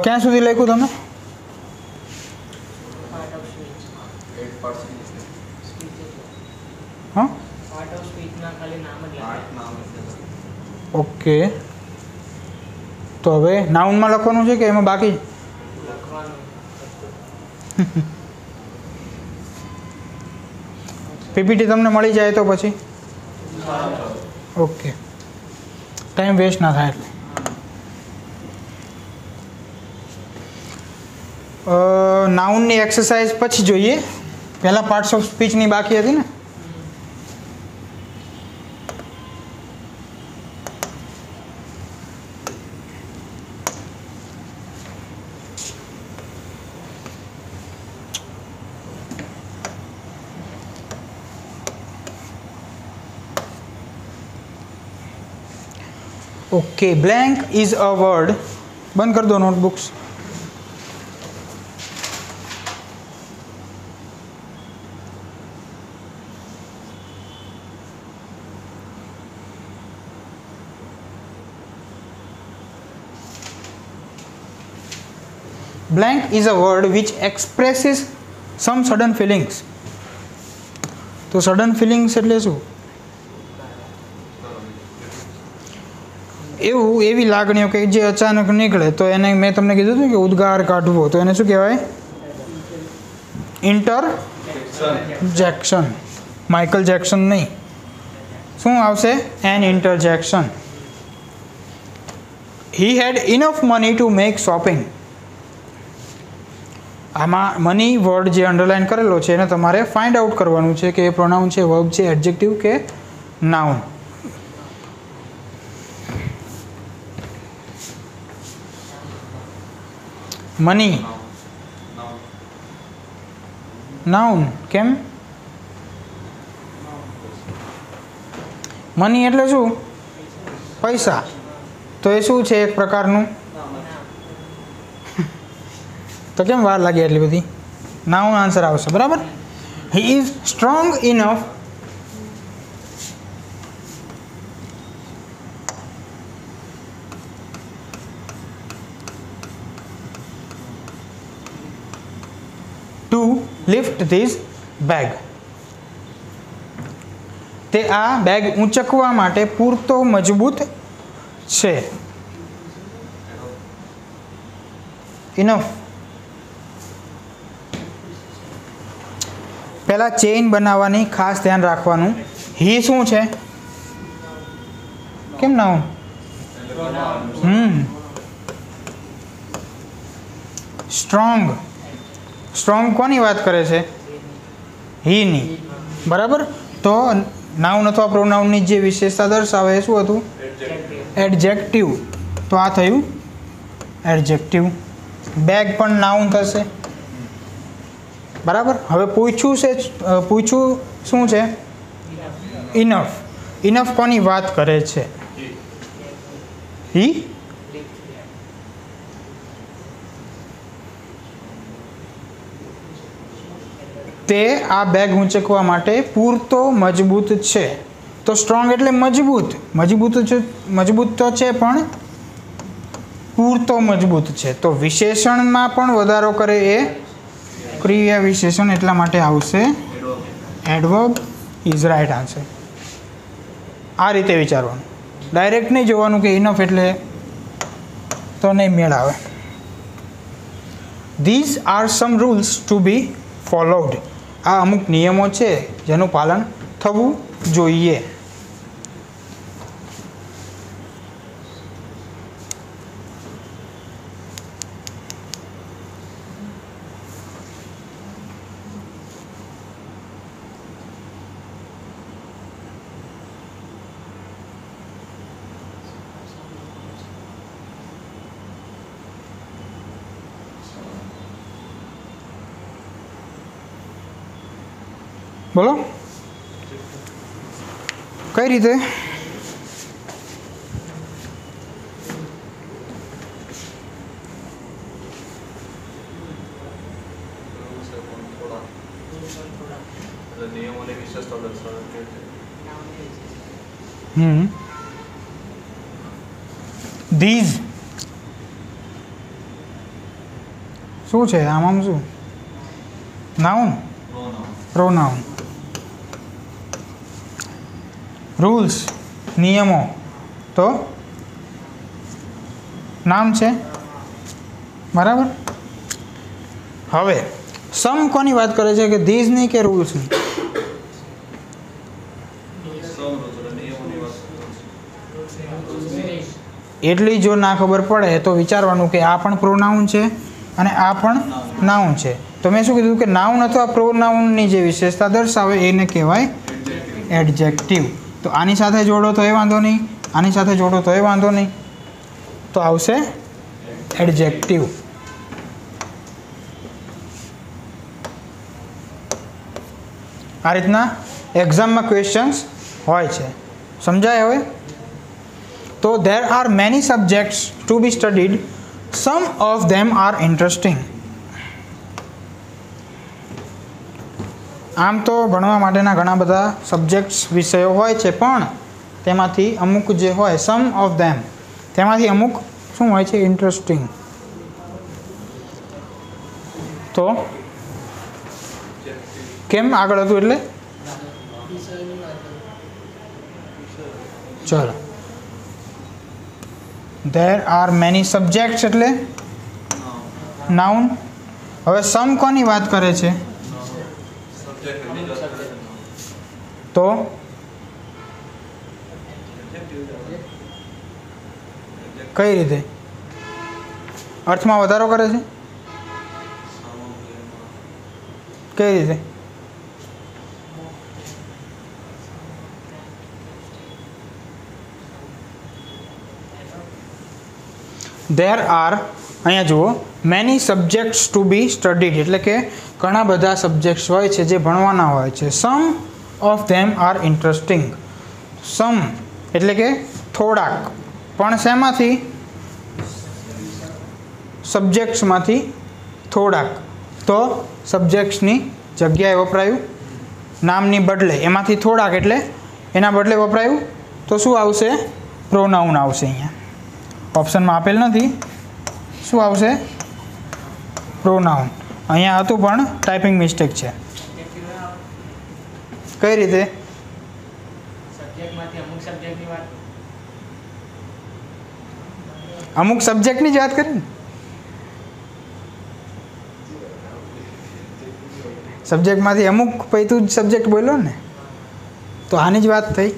ક્યાં સુધી લખ્યું તમે? હા, ઓકે. તો હવે નાઉનમાં લખવાનું છે કે એમાં બાકી? પીપીટી તમને મળી જાય તો પછી ઓકે, ટાઈમ વેસ્ટ ના થાય એટલે. નાઉનની એક્સરસાઇઝ પછી જોઈએ. પહેલાં પાર્ટ્સ ઓફ સ્પીચની બાકી હતી ને. Okay, blank is a word. बंद कर दो notebooks. Blank is a word which expresses some sudden feelings. तो सडन फीलिंग्स એટલે શું? એવું એવી લાગણીઓ કે જે અચાનક નીકળે તો એને મેં તમને કીધું હતું કે ઉદ્ગાર કાઢવો, તો એને શું કહેવાય? ઇન્ટરજેક્શન. માઇકલ જેક્શન નહીં, શું આવશે? An interjection. He had enough money to make shopping. આમાં મની વર્ડ જે અંડરલાઇન કરેલો છે એને તમારે ફાઇન્ડ આઉટ કરવાનું છે કે એ પ્રોનાઉન છે, વર્બ છે, એડજેક્ટિવ કે નાઉન. Money noun. કેમ? મની એટલે શું? પૈસા. તો એ શું છે? એક પ્રકારનું. તો કેમ વાર લાગી એટલી બધી? નાઉન આન્સર આવશે, બરાબર. He is strong enough to lift this bag. તે આ બેગ ઊંચકવા માટે પૂરતો મજબૂત છે. ઇનફ. પહેલાં ચેઇન બનાવવાની ખાસ ધ્યાન રાખવાનું. હી શું છે? કેમ નાઉન? સ્ટ્રોંગ. સ્ટ્રોંગ કોની વાત કરે છે? હીની, બરાબર. તો નાઉન અથવા પ્રોનાઉનની જે વિશેષતા દર્શાવે એ શું હતું? એડજેક્ટિવ. તો આ થયું એડજેક્ટિવ. બેગ પણ નાઉન થશે, બરાબર. હવે પૂછ્યું શું છે? ઇનફ. ઇનફ કોની વાત કરે છે? હી. તે આ બેગ ઊંચકવા માટે પૂરતો મજબૂત છે. તો સ્ટ્રોંગ એટલે મજબૂત. મજબૂત તો છે પણ પૂરતો મજબૂત છે. તો વિશેષણમાં પણ વધારો કરે એ ક્રિયા વિશેષણ, એટલા માટે આવશે એડવર્બ. Is right answer. આ રીતે વિચારવાનું, ડાયરેક્ટ નહીં જોવાનું કે ઇનફ એટલે તો નહીં મેળ આવે. These are some rules to be followed. આ અમુક નિયમો છે જેનું પાલન થવું જોઈએ. બોલો કઈ રીતે? ધીઝ શું છે? આમાં શું? Noun, pronoun. રૂલ્સ નિયમો, તો નામ છે, બરાબર. હવે સમ કોની વાત કરે છે, કે ધીઝની કે રૂલ્સની? એટલી જો ના ખબર પડે તો વિચારવાનું કે આ પણ પ્રોનાઉન છે અને આ પણ નાઉન છે. તો મેં શું કીધું કે નાઉન અથવા પ્રોનાઉનની જે વિશેષતા દર્શાવે એને કહેવાય એડજેક્ટિવ. તો આની સાથે જોડો તો એ વાંધો નહીં, આની સાથે જોડો તો એ વાંધો નહીં, તો આવશે એડજેક્ટિવ. આ રીતના એક્ઝામમાં ક્વેશ્ચન્સ હોય છે. સમજાય હવે? તો there are many subjects to be studied, some of them are interesting. આમ તો ભણવા માટેના ઘણા બધા સબ્જેક્ટ્સ વિષયો હોય છે, પણ તેમાંથી અમુક જે હોય સમ ઓફ ધેમ, તેમાંથી અમુક શું હોય છે, ઇન્ટરેસ્ટિંગ. તો કેમ આગળ હતું એટલે ચલો, there are many subjects એટલે નાઉન. હવે સમ કોની વાત કરે છે, તો કઈ રીતે અર્થમાં વધારો કરે છે, કઈ રીતે? there are, અહીંયા જુઓ, many subjects to be studied એટલે કે ઘણા બધા સબ્જેક્ટ્સ હોય છે જે ભણવાના હોય છે. some of them are interesting. some એટલે કે થોડાક, પણ શેમાંથી? સબ્જેક્ટ્સમાંથી થોડાક. તો સબ્જેક્ટ્સની જગ્યાએ વપરાયું નામની બદલે, એમાંથી થોડાક એટલે એના બદલે વપરાયું, તો શું આવશે? પ્રોનાઉન આવશે. અહીંયા ઓપ્શનમાં આપેલ નથી, શું આવશે? પ્રોનાઉન. અહીંયા હતું પણ ટાઈપિંગ મિસ્ટેક છે. કઈ રીતે? અમુક સબ્જેક્ટની જ વાત કરી ને, સબ્જેક્ટમાંથી અમુક પછી તું સબ્જેક્ટ બોલ્યો ને, તો આની જ વાત થઈ.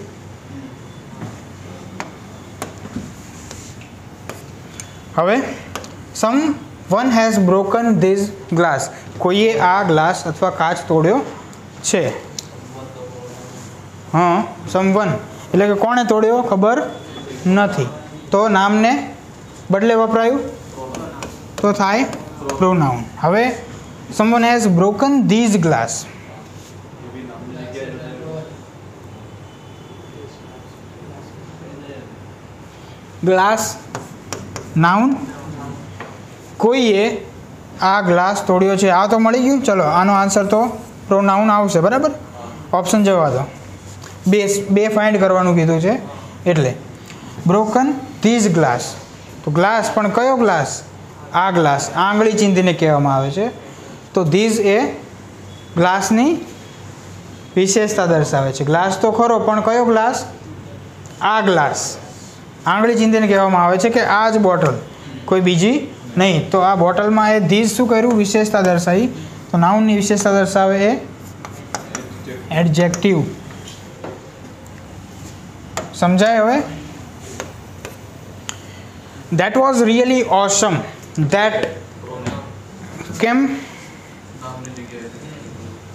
હવે someone has broken these glass, કોઈએ આ ગ્લાસ અથવા કાચ તોડ્યો છે. હા, સમ વન એટલે કે કોણે તોડ્યો ખબર નથી, તો નામને બદલે વપરાયું, તો થાય પ્રોનાઉન. હવે someone has broken these glass, glass noun, કોઈએ આ ગ્લાસ તોડ્યો છે, આ તો મળી ગયું. ચલો, આનો આન્સર તો પ્રોનાઉન આવશે, બરાબર. ઓપ્શન જવા દો, બે ફાઇન્ડ કરવાનું કીધું છે એટલે. બ્રોકન ધીઝ ગ્લાસ, તો ગ્લાસ પણ કયો ગ્લાસ? આ ગ્લાસ, આંગળી ચીંધીને કહેવામાં આવે છે. તો ધીઝ એ ગ્લાસની વિશેષતા દર્શાવે છે. ગ્લાસ તો ખરો, પણ કયો ગ્લાસ? આ ગ્લાસ. આંગળી ચીંધીને કહેવામાં આવે છે કે આ જ બોટલ, કોઈ બીજી નહીં. તો આ બોટલમાં એ ધીઝ શું કર્યું? વિશેષતા દર્શાવી. તો નાઉનની વિશેષતા દર્શાવે એ એડજેક્ટિવ. સમજાય હવે? That was really awesome. That કેમ?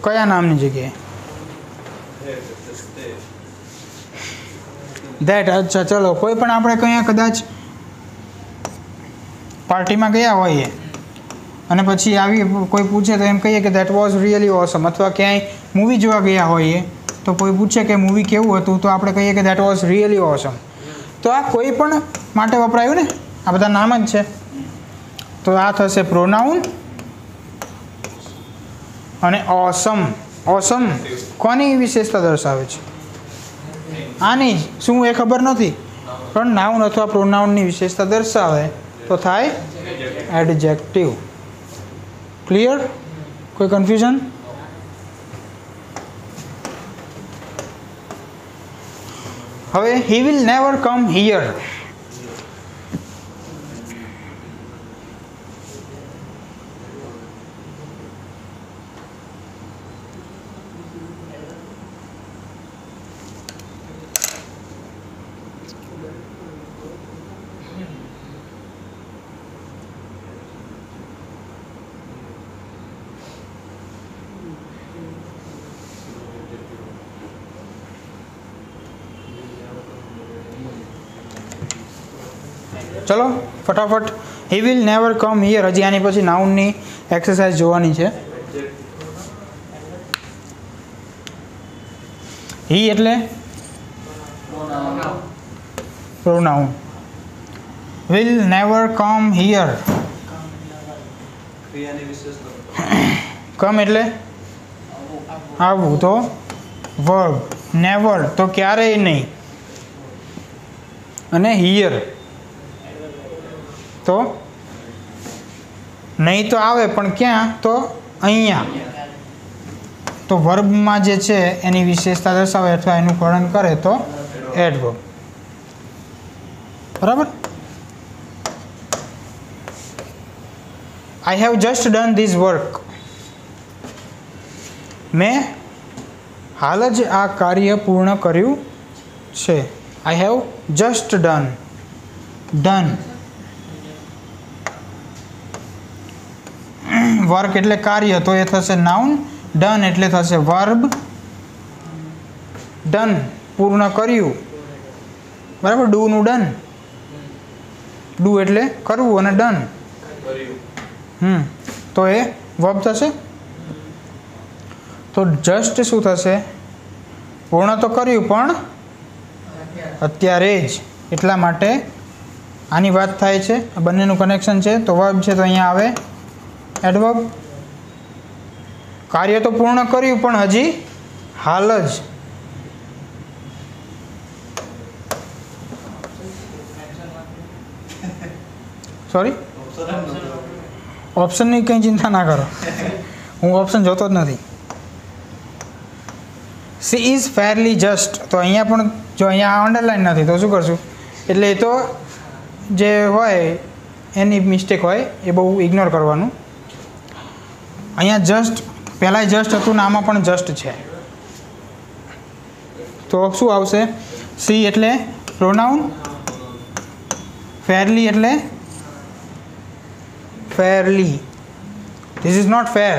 કયા નામની જગ્યાએ? ધેટ. અચ્છા, ચલો, કોઈ પણ આપણે કંઈ કદાચ પાર્ટીમાં ગયા હોઈએ અને પછી આવી કોઈ પૂછે તો એમ કહીએ કે ધેટ વોઝ રિયલી ઓસમ. અથવા ક્યાંય મૂવી જોવા ગયા હોઈએ તો કોઈ પૂછે કે મૂવી કેવું હતું, તો આપણે કહીએ કે ધેટ વોઝ રિયલી ઓસમ. તો આ કોઈ પણ માટે વપરાયું ને, આ બધા નામ જ છે. તો આ થશે પ્રોનાઉન. અને ઓસમ, ઓસમ કોની વિશેષતા દર્શાવે છે? આની જ. શું એ ખબર નથી, પણ નાઉન અથવા પ્રોનાઉનની વિશેષતા દર્શાવે તો થાય એડજેક્ટિવ. ક્લિયર? કોઈ કન્ફ્યુઝન? હવે he will never come here. ચલો ફટાફટ. He will never come here. હજી આની પછી નાઉનની એક્સરસાઇઝ જોવાની છે. હી એટલે pronoun. Will never come here. Come એટલે આવવું, તો વર્બ. નેવર તો ક્યારેય નહીં, અને હિયર તો નહીં તો આવે પણ ક્યાં, તો અહીંયા. તો વર્બમાં જે છે એની વિશેષતા દર્શાવે અથવા એનું વર્ણન કરે તો એડવર્બ. બરાબર. I have just done this work. મેં હાલ જ આ કાર્ય પૂર્ણ કર્યું છે. I have just done. Done work એટલે કાર્ય, તો એ થશે નાઉન. ડન એટલે થશે વર્બ. ડન પૂર્ણ કર્યું. બરાબર. ડુ નું ડન. ડુ એટલે કરવું અને ડન તો એ વર્બ થશે. તો જસ્ટ શું થશે? પૂર્ણ તો કર્યું પણ અત્યારે જ, એટલા માટે આની વાત થાય છે. આ બંનેનું કનેક્શન છે તો વર્બ છે, તો અહીંયા આવે એડવર્બ. કાર્ય તો પૂર્ણ કર્યું પણ હજી હાલ જ. સોરી, ઓપ્શનની કંઈ ચિંતા ના કરો, હું ઓપ્શન જોતો જ નથી. She is ફેરલી just. તો અહીંયા પણ જો અહીંયા અંડરલાઈન નથી તો શું કરશું? એટલે એ તો જે હોય એની મિસ્ટેક હોય એ બહુ ઇગ્નોર કરવાનું. અહીંયા જસ્ટ પહેલાં જસ્ટ હતું ને આમાં પણ જસ્ટ છે, તો શું આવશે? સી એટલે પ્રોનાઉન. ફેરલી એટલે fairly. This is not fair.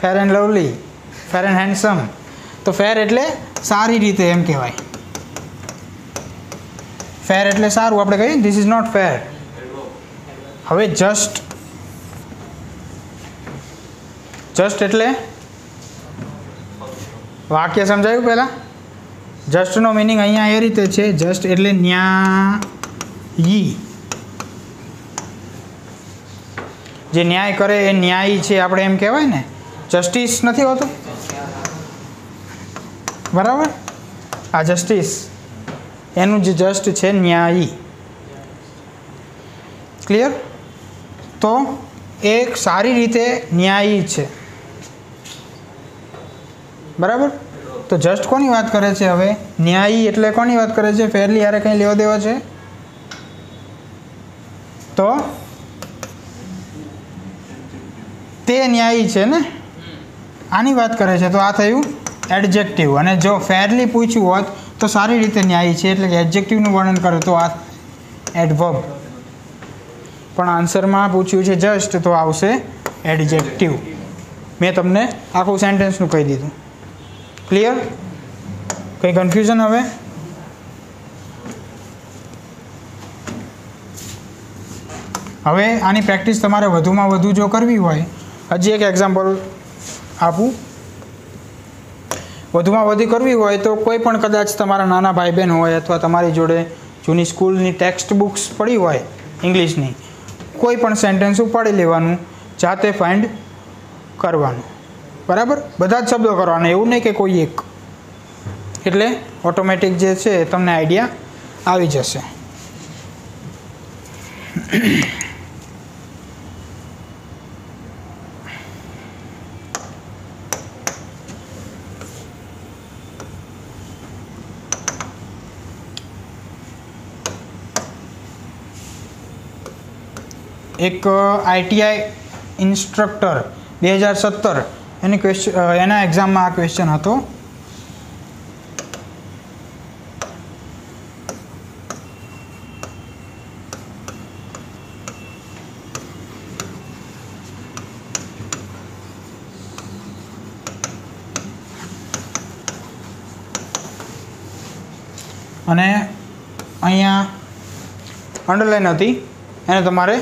Fair and lovely, fair and handsome. તો fair એટલે સારી રીતે એમ કહેવાય. fair એટલે સારું, આપણે કહીએ this is not fair. હવે just એટલે વાક્ય સમજાયું પહેલાં? જસ્ટનો મિનિંગ અહીંયા એ રીતે છે, જસ્ટ એટલે ન્યાયી. જે ન્યાય કરે એ ન્યાયી છે, આપણે એમ કહેવાય ને. જસ્ટિસ નથી હોતું, બરાબર? આ જસ્ટિસ એનું જે જસ્ટ છે ન્યાયી. ક્લિયર? તો એક સારી રીતે ન્યાયી છે, બરાબર? તો જસ્ટ કોની વાત કરે છે હવે? ન્યાયી એટલે કોની વાત કરે છે? ફેરલી યારે કંઈ લેવા દેવા છે? તો તે ન્યાયી છે ને, આની વાત કરે છે. તો આ થયું એડજેક્ટિવ. અને જો ફેરલી પૂછ્યું હોત તો સારી રીતે ન્યાયી છે એટલે કે એડજેક્ટિવનું વર્ણન કરે તો આ એડવર્બ. પણ આન્સરમાં પૂછ્યું છે જસ્ટ, તો આવશે એડજેક્ટિવ. મેં તમને આખું સેન્ટેન્સનું કહી દીધું. ક્લિયર? કંઈ કન્ફ્યુઝન હવે? હવે આની પ્રેક્ટિસ તમારે વધુમાં વધુ જો કરવી હોય, હજી એક એક્ઝામ્પલ આપું. વધુમાં વધુ કરવી હોય તો કોઈ પણ કદાચ તમારા નાના ભાઈ બહેન હોય અથવા તમારી જોડે જૂની સ્કૂલની ટેક્સ્ટ બુક્સ પડી હોય ઇંગ્લિશની, કોઈ પણ સેન્ટેન્સ ઉપાડી લેવાનું, જાતે ફાઇન્ડ કરવાનું. બરાબર? બધા જ શબ્દો કરવાના, એવું નહીં કે કોઈ એક. એટલે ઓટોમેટિક જે છે તમને આઈડિયા આવી જશે. એક આઈટીઆઈ ઇન્સ્ટ્રક્ટર 2017 એની એના એક્ઝામમાં આ ક્વેશ્ચન હતો. અને અહીંયા અંડરલાઈન હતી એને તમારે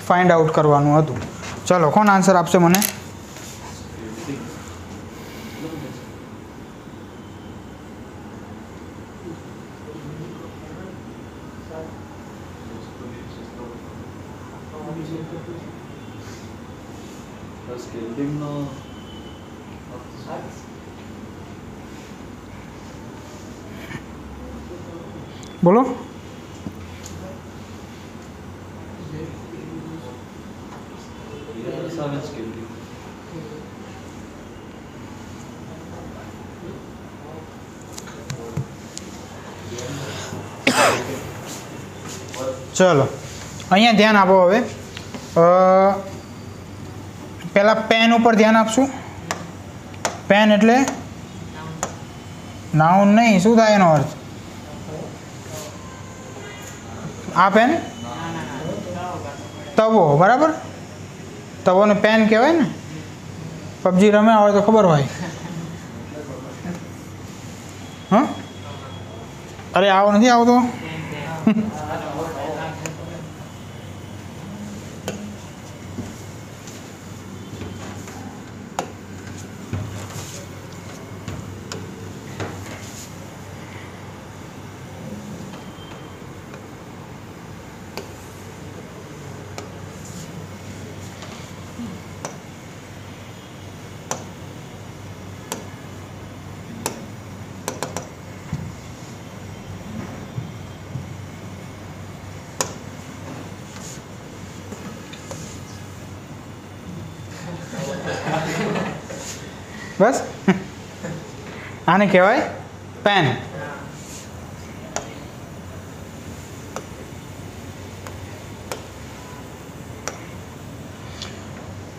ફાઇન્ડ આઉટ કરવાનું હતું. ચલો કોણ આન્સર આપશે મને? બોલો. ચલો અહીંયા ધ્યાન આપો. હવે પહેલાં પેન ઉપર ધ્યાન આપશું. પેન એટલે નાઉન નહીં. શું થાય એનો અર્થ? આ પેન તવો, બરાબર. તવોને પેન કહેવાય ને. પબજી રમ્યા હોય તો ખબર હોય. હા, અરે આવો નથી આવતો. બસ આને કહેવાય પેન.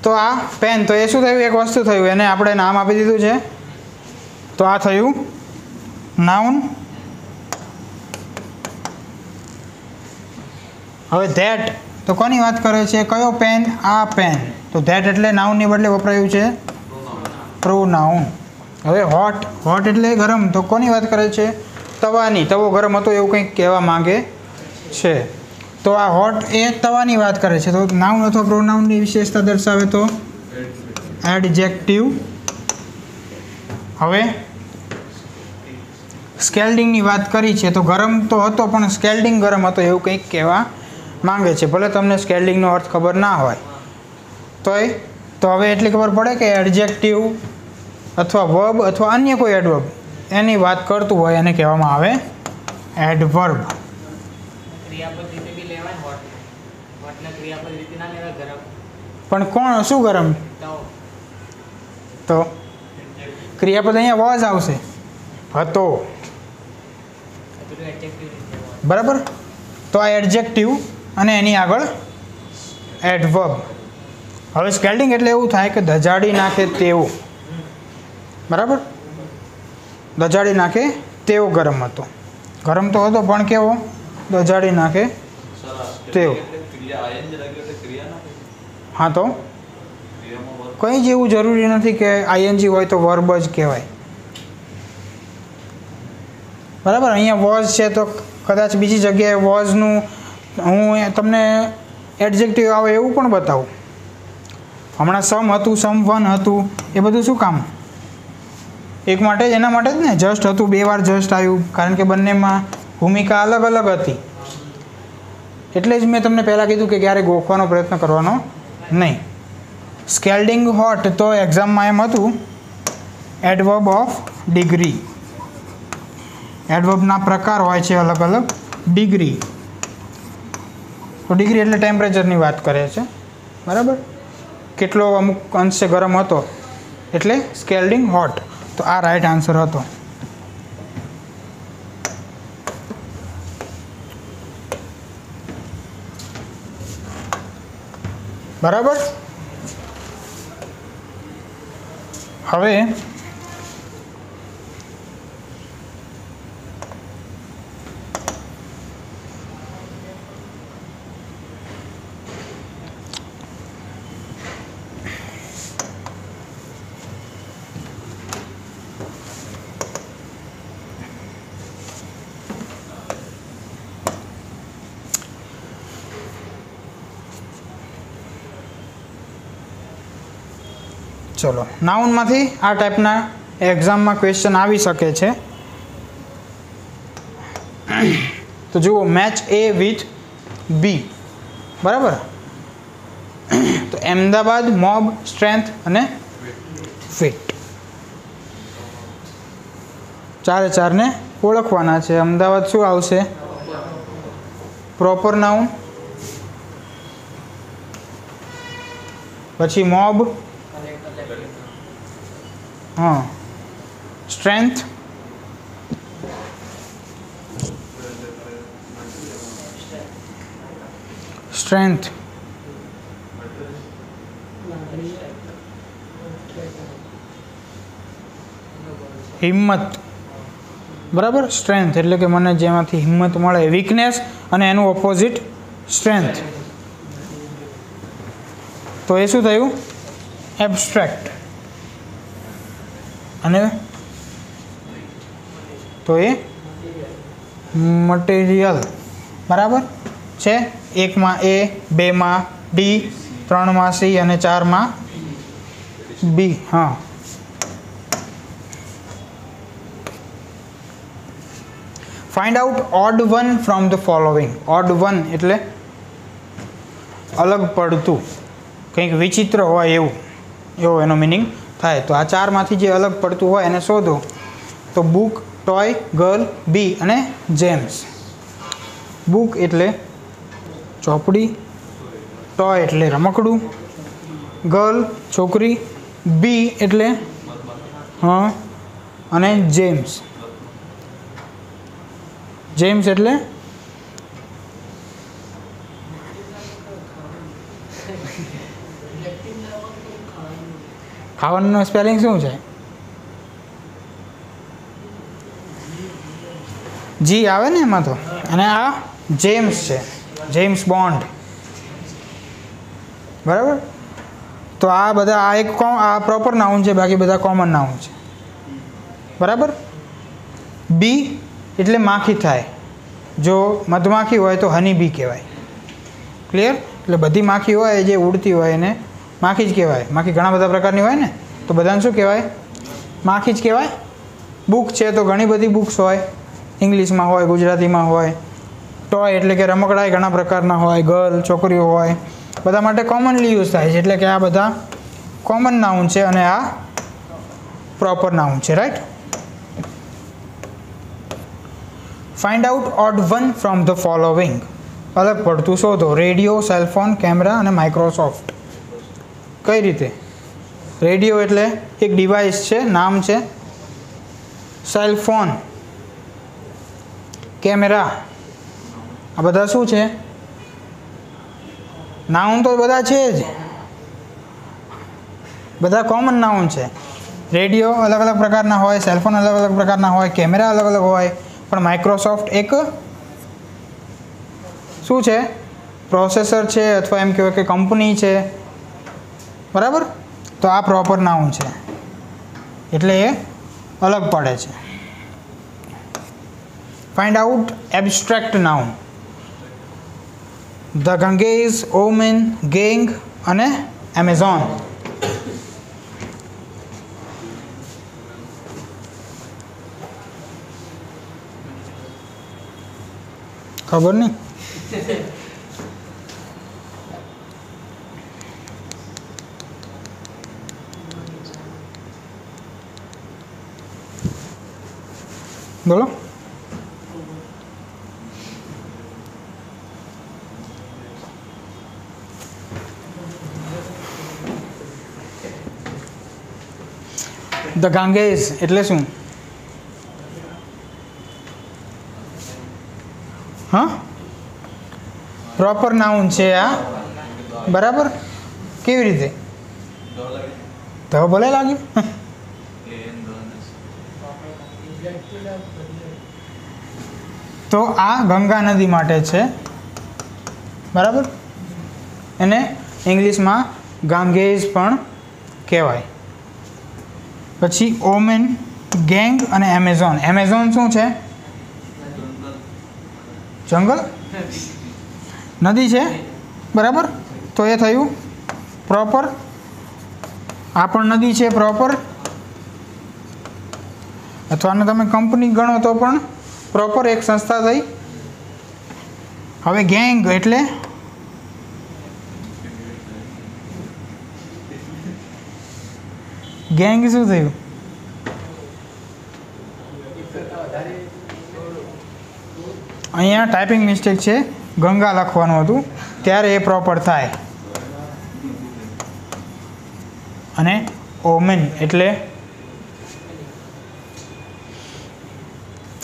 તો આ પેન, તો એ શું થયું? એક વસ્તુ થયું, એને આપણે નામ આપી દીધું છે. તો આ થયું નાઉન. હવે ધેટ તો કોની વાત કરે છે? કયો પેન? આ પેન. તો ધેટ એટલે નાઉનની બદલે વપરાયું છે પ્રોનાઉન. હવે હોટ, હોટ એટલે ગરમ. તો કોની વાત કરે છે? તવાની. તવો ગરમ હતો એવું કંઈક કહેવા માંગે છે. તો આ હોટ એ તવાની વાત કરે છે. તો નાઉન અથવા પ્રોનાઉનની વિશેષતા દર્શાવે તો એડજેક્ટિવ. હવે સ્કેલ્ડિંગની વાત કરી છે. તો ગરમ તો હતો પણ સ્કેલ્ડિંગ ગરમ હતો એવું કંઈક કહેવા માંગે છે. ભલે તમને સ્કેલ્ડિંગનો અર્થ ખબર ના હોય તોય. તો હવે એટલી ખબર પડે કે એડજેક્ટિવ અથવા વર્બ અથવા અન્ય કોઈ એડવર્બ એની વાત કરતું હોય એને કહેવામાં આવે એડવર્બ. પણ કોણ, શું ગરમ? તો ક્રિયાપદ અહીંયા વોઝ આવશે, હતો, બરાબર. તો આ એડજેક્ટિવ અને એની આગળ એડવર્બ. હવે સ્કેલ્ડિંગ એટલે એવું થાય કે ધજાડી નાખે તેવું, બરાબર. ધજાડી નાખે તેવો ગરમ હતો. ગરમ તો હતો પણ કેવો? ધજાડી નાખે તેવો. હા, તો કંઈ જ એવું જરૂરી નથી કે આઈએનજી હોય તો વર્બ જ કહેવાય, બરાબર. અહીંયા વોઝ છે તો કદાચ બીજી જગ્યાએ વોઝનું હું તમને એડજેક્ટિવ આવે એવું પણ બતાવું. હમણાં સમ હતું, સમ વન હતું, એ બધું શું કામ? એક માટે જ, એના માટે જ ને. જસ્ટ હતું, 2 વાર જસ્ટ આવ્યું, કારણ કે બંનેમાં ભૂમિકા અલગ અલગ હતી. એટલે જ મેં તમને પહેલાં કીધું કે ક્યારેય ગોખવાનો પ્રયત્ન કરવાનો નહીં. સ્કેલ્ડિંગ હોટ તો એક્ઝામમાં એમ હતું એડવર્બ ઓફ ડિગ્રી. એડવર્બના પ્રકાર હોય છે અલગ અલગ. ડિગ્રી, તો ડિગ્રી એટલે ટેમ્પરેચરની વાત કરે છે, બરાબર. કેટલો અમુક અંશે ગરમ હતો એટલે સ્કેલ્ડિંગ હોટ. તો આ રાઈટ આન્સર હતો. બરાબર. હવે चलो नाउनमांथी आ टाइपना एग्जाम में क्वेश्चन आवी सके छे। तो जुओ मैच ए विथ बी बराबर। तो अहमदाबाद मॉब स्ट्रेंथ अने फिट चारे चार ने ओळखवाना छे। अमदावाद शुं आवशे प्रॉपर नाउन, पछी मॉब, हाँ स्ट्रेंथ, स्ट्रेंथ, हिम्मत बराबर। स्ट्रेंथ एटले के मने जेमांथी हिम्मत मळे, वीकनेस अने एनु ऑपोजिट स्ट्रेंथ। तो ए शुं थयुं एब्स्ट्रेक्ट अने तो ये मटेरियल बराबर छे। एक में ए, बे में डी, 3 में सी अने 4 में बी। हाँ find out odd one from the following. Odd one एटले अलग पड़तुं कंईक विचित्र होय एवुं, एवो एनो मीनिंग थाय। तो आ 4 मांथी जे अलग पड़तुं होय एने शोधो। तो बुक, टॉय, गर्ल, बी अने जेम्स। बुक एटले चोपड़ी, टॉय एटले रमकड़ू, गर्ल छोकरी, बी एटले हाँ अने जेम्स। जेम्स एटले खावानुं स्पेलिंग शुं छे? जी आवे ने एमां तो। अने आ जेम्स छे, जेम्स बॉन्ड बराबर। तो आ बधा आ एक आ प्रॉपर नाउन छे, बाकी बधा कॉमन नाउन छे बराबर। बी एटले माखी थाय, जो मधमाखी होय तो हनी बी कहेवाय। क्लियर? एटले बधी माखी होय जे उड़ती होय एने माखी ज कहेवाय। माखी घणा बधा प्रकारनी होय ने तो बधाने शुं कहेवाय? माखी ज कहेवाय। बुक छे तो घणी बधी बुक्स होय, इंग्लिश में होय, गुजराती में होय। टॉय एटले के रमकड़ा घणा प्रकारना होय, गर्ल छोकरीओ होय, बधा माटे कॉमनली यूज थाय छे। एटले के आ बधा कॉमन नाउन छे अने आ प्रॉपर नाउन छे, right. Find out odd one from the following. अलग पड़तुं शोधो। रेडियो, सेलफोन, कैमरा अने माइक्रोसॉफ्ट। कई रीते? रेडियो एटले एक डिवाइस छे, नाम छे। सेलफोन, कैमरा आ बधा शुं छे? नाउन तो बधा छे ज, बधा कॉमन नाउन छे। रेडियो अलग अलग प्रकारना होय, सेलफोन अलग अलग प्रकारना होय, कैमरा अलग अलग होय, पण माइक्रोसॉफ्ट एक शुं छे? प्रोसेसर छे अथवा एम कहेवाय के कंपनी छे बराबर। तो आ प्रॉपर नाउन छे एटले ए अलग पड़े छे। Find out abstract noun. The Ganges, omen, gang अने एमेजॉन। खबर नहीं? बोलो। द गांगेज एटले शुं? हाँ प्रॉपर नाउन छे आ बराबर। केवी रीते? तो भले लाग्युं। तो आ गंगा नदी माटे छे बराबर। एने इंग्लिश में गांगेज पण कहेवाय। पछी ओमेन, गैंग अने एमेजॉन। एमेजॉन शुं छे? जंगल, नदी छे बराबर। तो ये थयुं प्रॉपर। આ પણ નદી છે પ્રોપર, અથવા આને તમે કંપની ગણો તો પણ પ્રોપર એક સંસ્થા થઈ. હવે ગેંગ એટલે ગેંગ શું થયું? અહીંયા ટાઈપિંગ મિસ્ટેક છે, ગંગા લખવાનું હતું ત્યારે એ પ્રોપર થાય. અને ઓમેન એટલે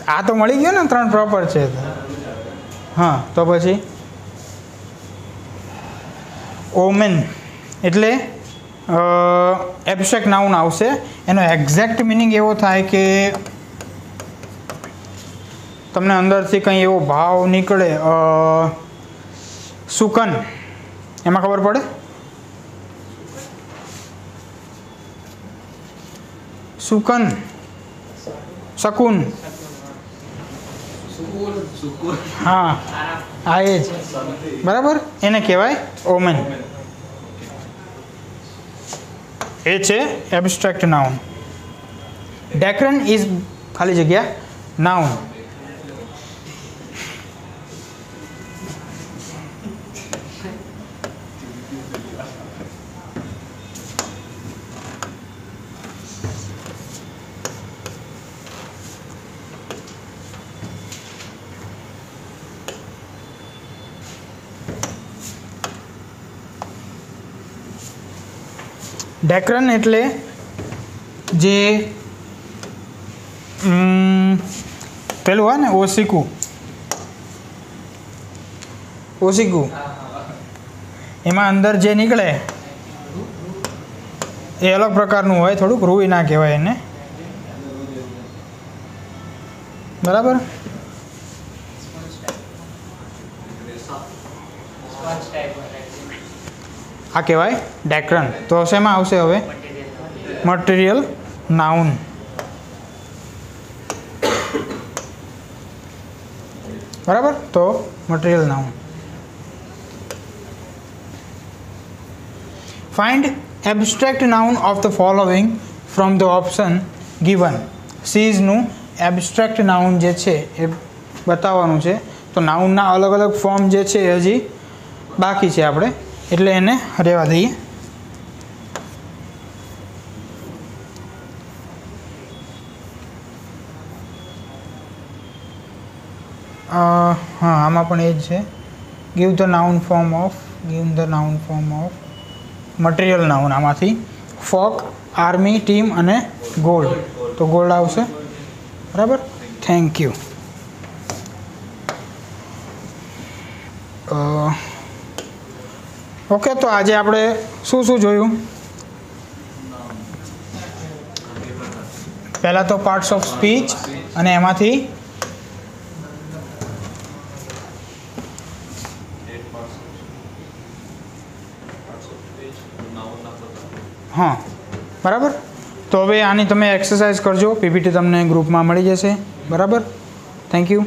આ તો મળી ગયો ને, 3 પ્રોપર છે. હા, તો પછી ઓમેન એટલે એબ્સ્ટ્રેક્ટ નાઉન આવશે. એનો એક્ઝેક્ટ મિનિંગ એવો થાય કે તમને અંદરથી કંઈ એવો ભાવ નીકળે, સુકન, એમાં ખબર પડે? સુકન, શકુન, હા આ એ જ બરાબર, એને કહેવાય ઓમેન. એ છે એબ્સ્ટ્રેક્ટ નાઉન. ડેક્રન ઇઝ ખાલી જગ્યા નાઉન. ડેક્રન એટલે જે પેલું હોય ને ઓશિકુ, એમાં અંદર જે નીકળે એ અલગ પ્રકારનું હોય, થોડુંક રૂઈ ના કહેવાય એને, બરાબર. આ કહેવાય ડેક્રન. તો શેમાં આવશે હવે? Material noun. બરાબર, તો material noun. Find abstract noun of the following from the option given. સીઝનું એબ્સ્ટ્રેક્ટ નાઉન જે છે એ બતાવવાનું છે. તો નાઉનના અલગ અલગ ફોર્મ જે છે એ હજી બાકી છે આપણે, એટલે એને રહેવા દઈએ. હા, આમાં પણ એ જ છે. Give the noun form of material noun. આમાંથી ફોક, આર્મી, ટીમ અને ગોલ્ડ. તો ગોલ્ડ આવશે, બરાબર. Thank you. ઓકે, તો આજે આપણે શું જોયું? પહેલાં તો પાર્ટ્સ ઓફ સ્પીચ, અને એમાંથી હા, બરાબર. તો હવે આની તમે એક્સરસાઇઝ કરજો, પીપીટી તમને ગ્રુપમાં મળી જશે, બરાબર. Thank you.